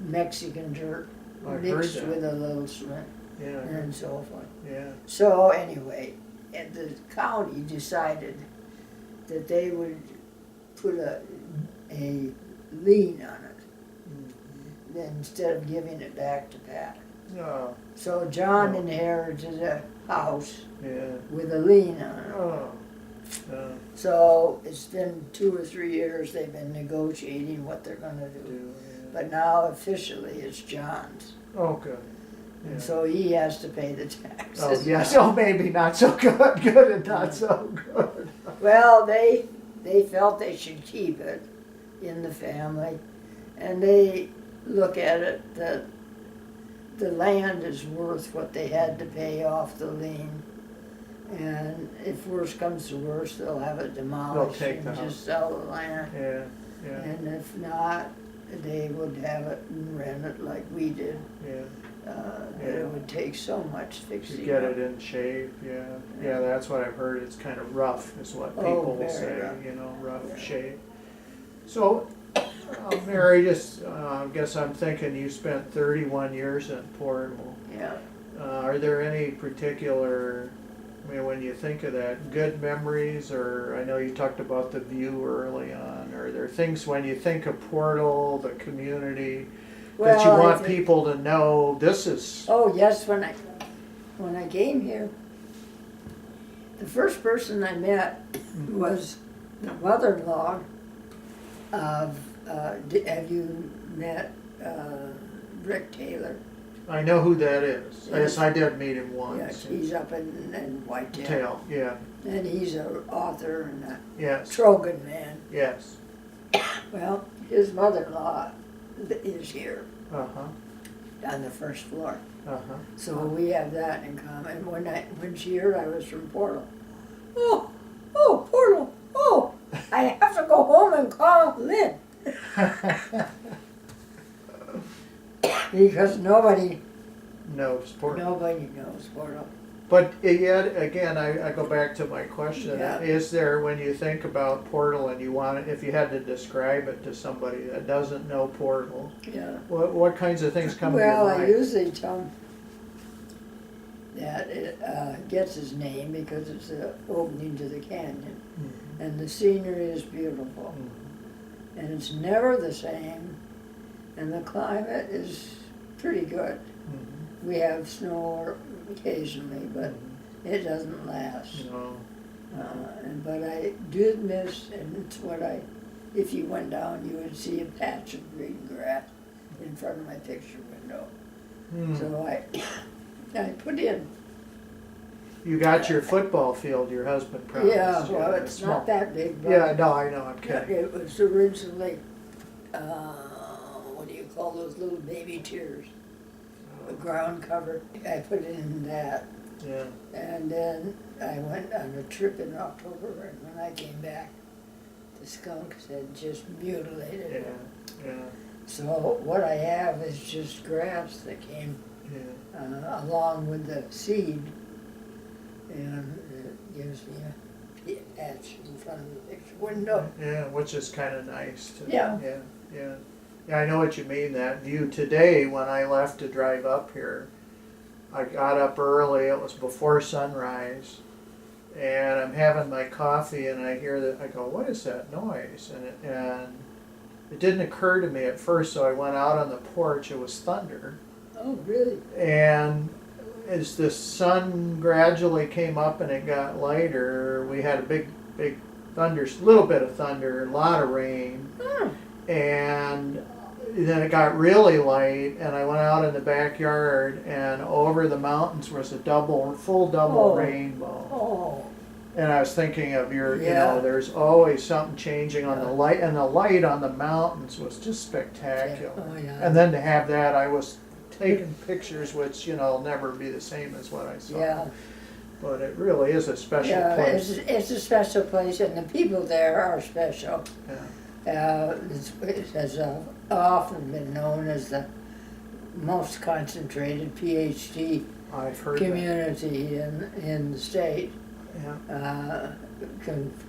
Mexican dirt I heard mixed that. with a little cement Yeah. and so forth. Yeah. So anyway, and the county decided that they would put a lien on it, Mhm. instead of giving it back to Pat. Oh. So John Oh. inherited a house Yeah. with a lien on it. Oh. So it's been 2 or 3 years they've been negotiating what they're gonna do. Yeah. But now officially it's John's. Oh, good. Yeah. And so he has to pay the taxes. Oh, yes. Oh, maybe not so good. Good and not so good. Well, they felt they should keep it in the family, and they look at it that the land is worth what they had to pay off the lien. And if worse comes to worse, they'll have it demolished take and the house. just sell the land. Yeah. Yeah. And if not, they would have it and rent it like we did. Yeah. That it would take so much To fixing get up. it in shape, yeah. Yeah, that's what I've heard. It's kind of rough, is what Oh, people will very say, rough. you know, rough Yeah. shape. So, Mary, just, I guess I'm thinking you spent 31 years in Portal. Yeah. Are there any particular, I mean, when you think of that, good memories, or I know you talked about the view early on, are there things when you think of Portal, the community, that you Well, I want think- people to know this is, Oh, yes, when I came here, the first person I met was the mother-in-law of, have you met Rick Taylor? I know who that is. Yeah. Yes, I did meet him Yes, once. he's up in Whitetail. Tail, yeah, And he's an author and a yes, Trogan man. yes, Well, his mother-in-law is here uh-huh, on the first floor. uh-huh. So we have that in common. When she heard I was from Portal, oh, Portal, oh, I have to go home and call Lynn. Because nobody No, sport. knows Portal. But yet, again, I go back to my question. Yeah. Is there, when you think about Portal and you want, if you had to describe it to somebody that doesn't know Portal, Yeah. what kinds of things come to Well, your I mind? usually tell him that it gets his name because it's the opening to the canyon. Mhm, And the scenery is beautiful. mhm, And it's never the same. And the climate is pretty good. mhm, We have snow occasionally, but mhm. it doesn't last. No, But I did miss, and it's what if you went down, you would see a patch of green grass in front of my picture window. Hmm. So I put in. You got your football field, your husband promised. Yeah, well, it's it's small. not that big, but Yeah, no, I know, I'm kidding. it was originally, what do you call those little baby tears? A ground cover. I put in that. Yeah, And then I went on a trip in October, and when I came back, the skunks had just mutilated yeah, it. yeah, So what I have is just grass that came Yeah. along with the seed, and it gives me a patch in front of the picture window. Yeah, which is kind of nice. Yeah. Yeah, I know what you mean, that view. Today, when I left to drive up here, I got up early, it was before sunrise, and I'm having my coffee, and I hear that, I go, what is that noise? And it didn't occur to me at first, so I went out on the porch, it was thunder. Oh, really? And as the sun gradually came up and it got lighter, we had a big thunder, little bit of thunder, a lot of rain. And then it got really light, and I went out in the backyard, and over the mountains was a full double rainbow. Oh. And I was thinking of you Yeah. know, there's always something changing on the light, and the light on the mountains was just spectacular. Oh, yeah. And then to have that, I was taking pictures, which, will never be the same as what I saw. Yeah. But it really is a special Yeah, place. it's a special place, and the people there are special. Yeah. It has often been known as the most concentrated PhD I've heard that. community in the state Yeah.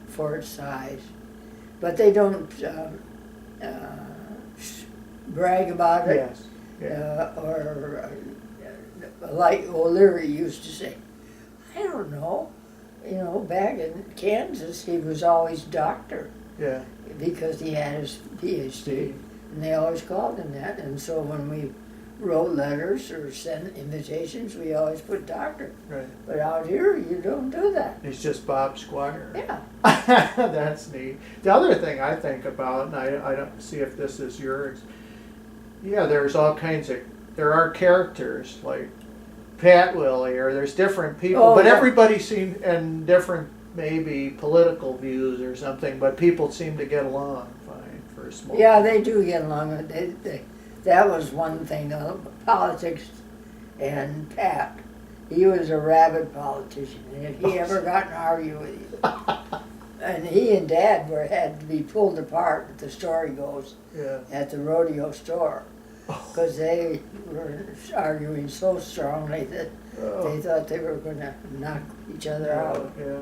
for its size. But they don't brag about it. Yes. Yeah. Like O'Leary used to say, I don't know, back in Kansas, he was always doctor Yeah. because he had his PhD, and they always called him that. And so when we wrote letters or sent invitations, we always put doctor. Right. But out here, you don't do that. He's just Bob Squire. Yeah. That's neat. The other thing I think about, and I don't see if this is yours, there's all kinds of, there are characters like Pat Willy, or there's different people, but everybody seems, and different maybe political views or something, but people seem to get along fine for a small. Yeah, they do get along. That was one thing, politics, and Pat. He was a rabid politician, and if he ever got in an argument with you, and he and Dad had to be pulled apart, the story goes, at the rodeo store, because they were arguing so strongly that they thought they were going to knock each other out. Yeah.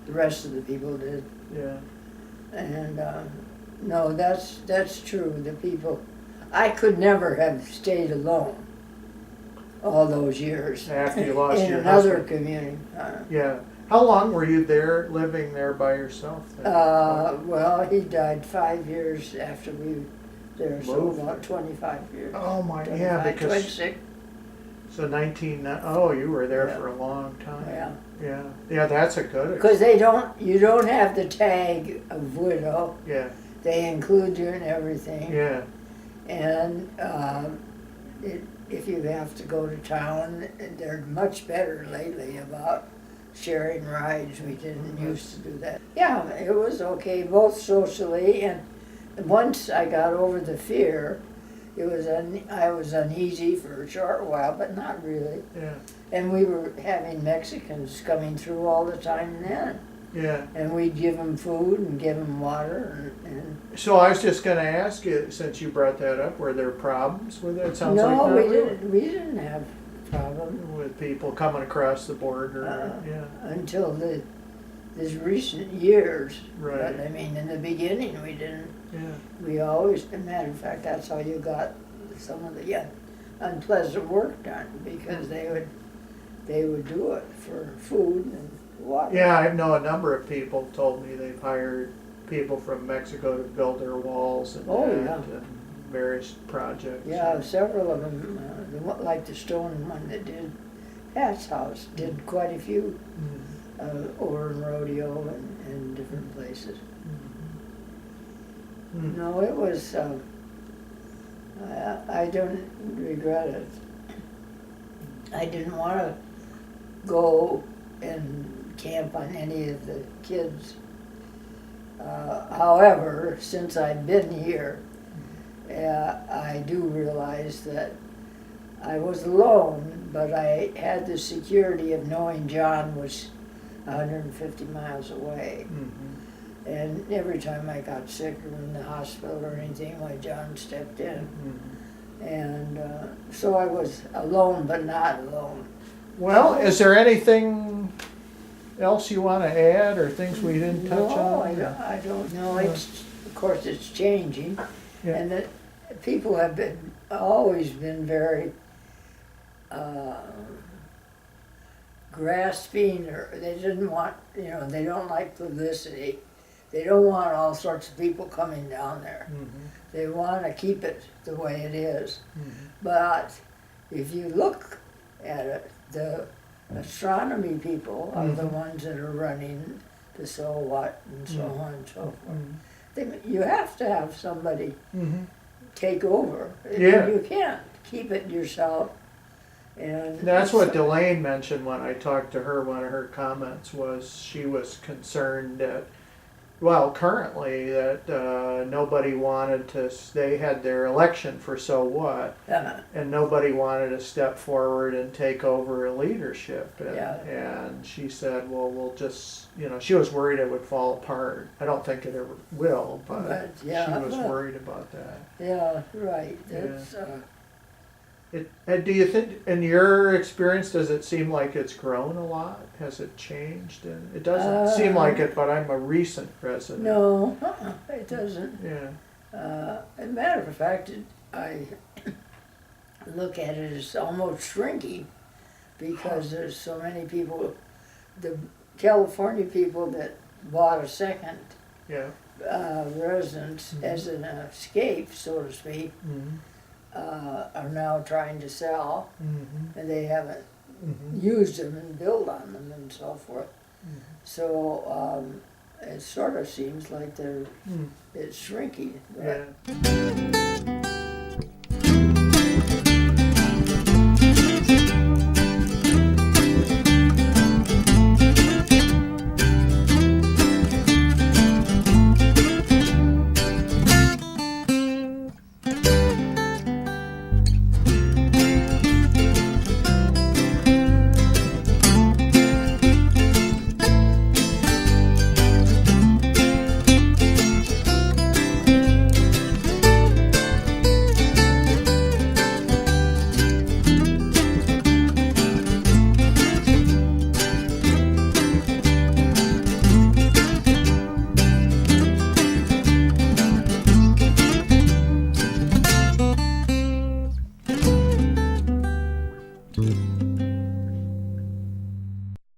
The rest of the people did. Yeah. And no, that's true. The people, I could never have stayed alone all those years After you lost in your another husband. community. Yeah. How long were you living there by yourself then? Well, he died 5 years after we were there, so Moved. about 25 years. Oh my, 25, because 26. so you were there for a long time. Yeah. Yeah, that's a good. Because you don't have the tag of widow. Yeah. They include you in everything. Yeah. And if you have to go to town, they're much better lately about sharing rides. We didn't used to do that. Yeah, it was okay, both socially, and once I got over the fear, I was uneasy for a short while, but not really. Yeah. And we were having Mexicans coming through all the time then. Yeah. And we'd give them food and give them water and So I was just going to ask you, since you brought that up, were there problems with it? It sounds like no, not we really. didn't. We didn't have problems With people coming across the border. until these recent years. Right. But I mean, in the beginning, we didn't. Yeah. We always, as a matter of fact, that's how you got some of the unpleasant work done, because they would do it for food and water. Yeah, I know a number of people told me they've hired people from Mexico to build their walls and and various projects. Yeah, several of them, like the stone one that did Pat's house, did quite a few over in Rodeo and different places. No, it was, I don't regret it. I didn't want to go and camp on any of the kids. However, since I've been here, I do realize that I was alone, but I had the security of knowing John was 150 miles away. And every time I got sick or in the hospital or anything, John stepped in. And so I was alone, but not alone. Well, is there anything else you want to add, or things we didn't touch No, on? I don't know. It's, of course, it's changing. Yeah. And that people have always been very grasping, or they didn't want, they don't like publicity. They don't want all sorts of people coming down there. Mm-hmm. They want to keep it the way it is. Mm-hmm. But if you look at it, the astronomy people are the ones that are running the so what and so on and so forth. You have to have somebody Mm-hmm. take over. Yeah. You can't keep it yourself. And That's what Delane mentioned when I talked to her. One of her comments was she was concerned that, well, currently that nobody wanted to, they had their election for so what, and nobody wanted to step forward and take over leadership. And she said, well, we'll just, she was worried it would fall apart. I don't think it ever will, but she was worried about that. Yeah, right. That's, Do you think, in your experience, does it seem like it's grown a lot? Has it changed? And it doesn't seem like it, but I'm a recent resident. No, it doesn't. Yeah. As a matter of fact, I look at it as almost shrinking because there's so many people, the California people that bought a second Yeah. residence as an escape, so to speak, are now trying to sell, and they haven't used them and built on them and so forth. So it sort of seems like it's shrinking. But Yeah.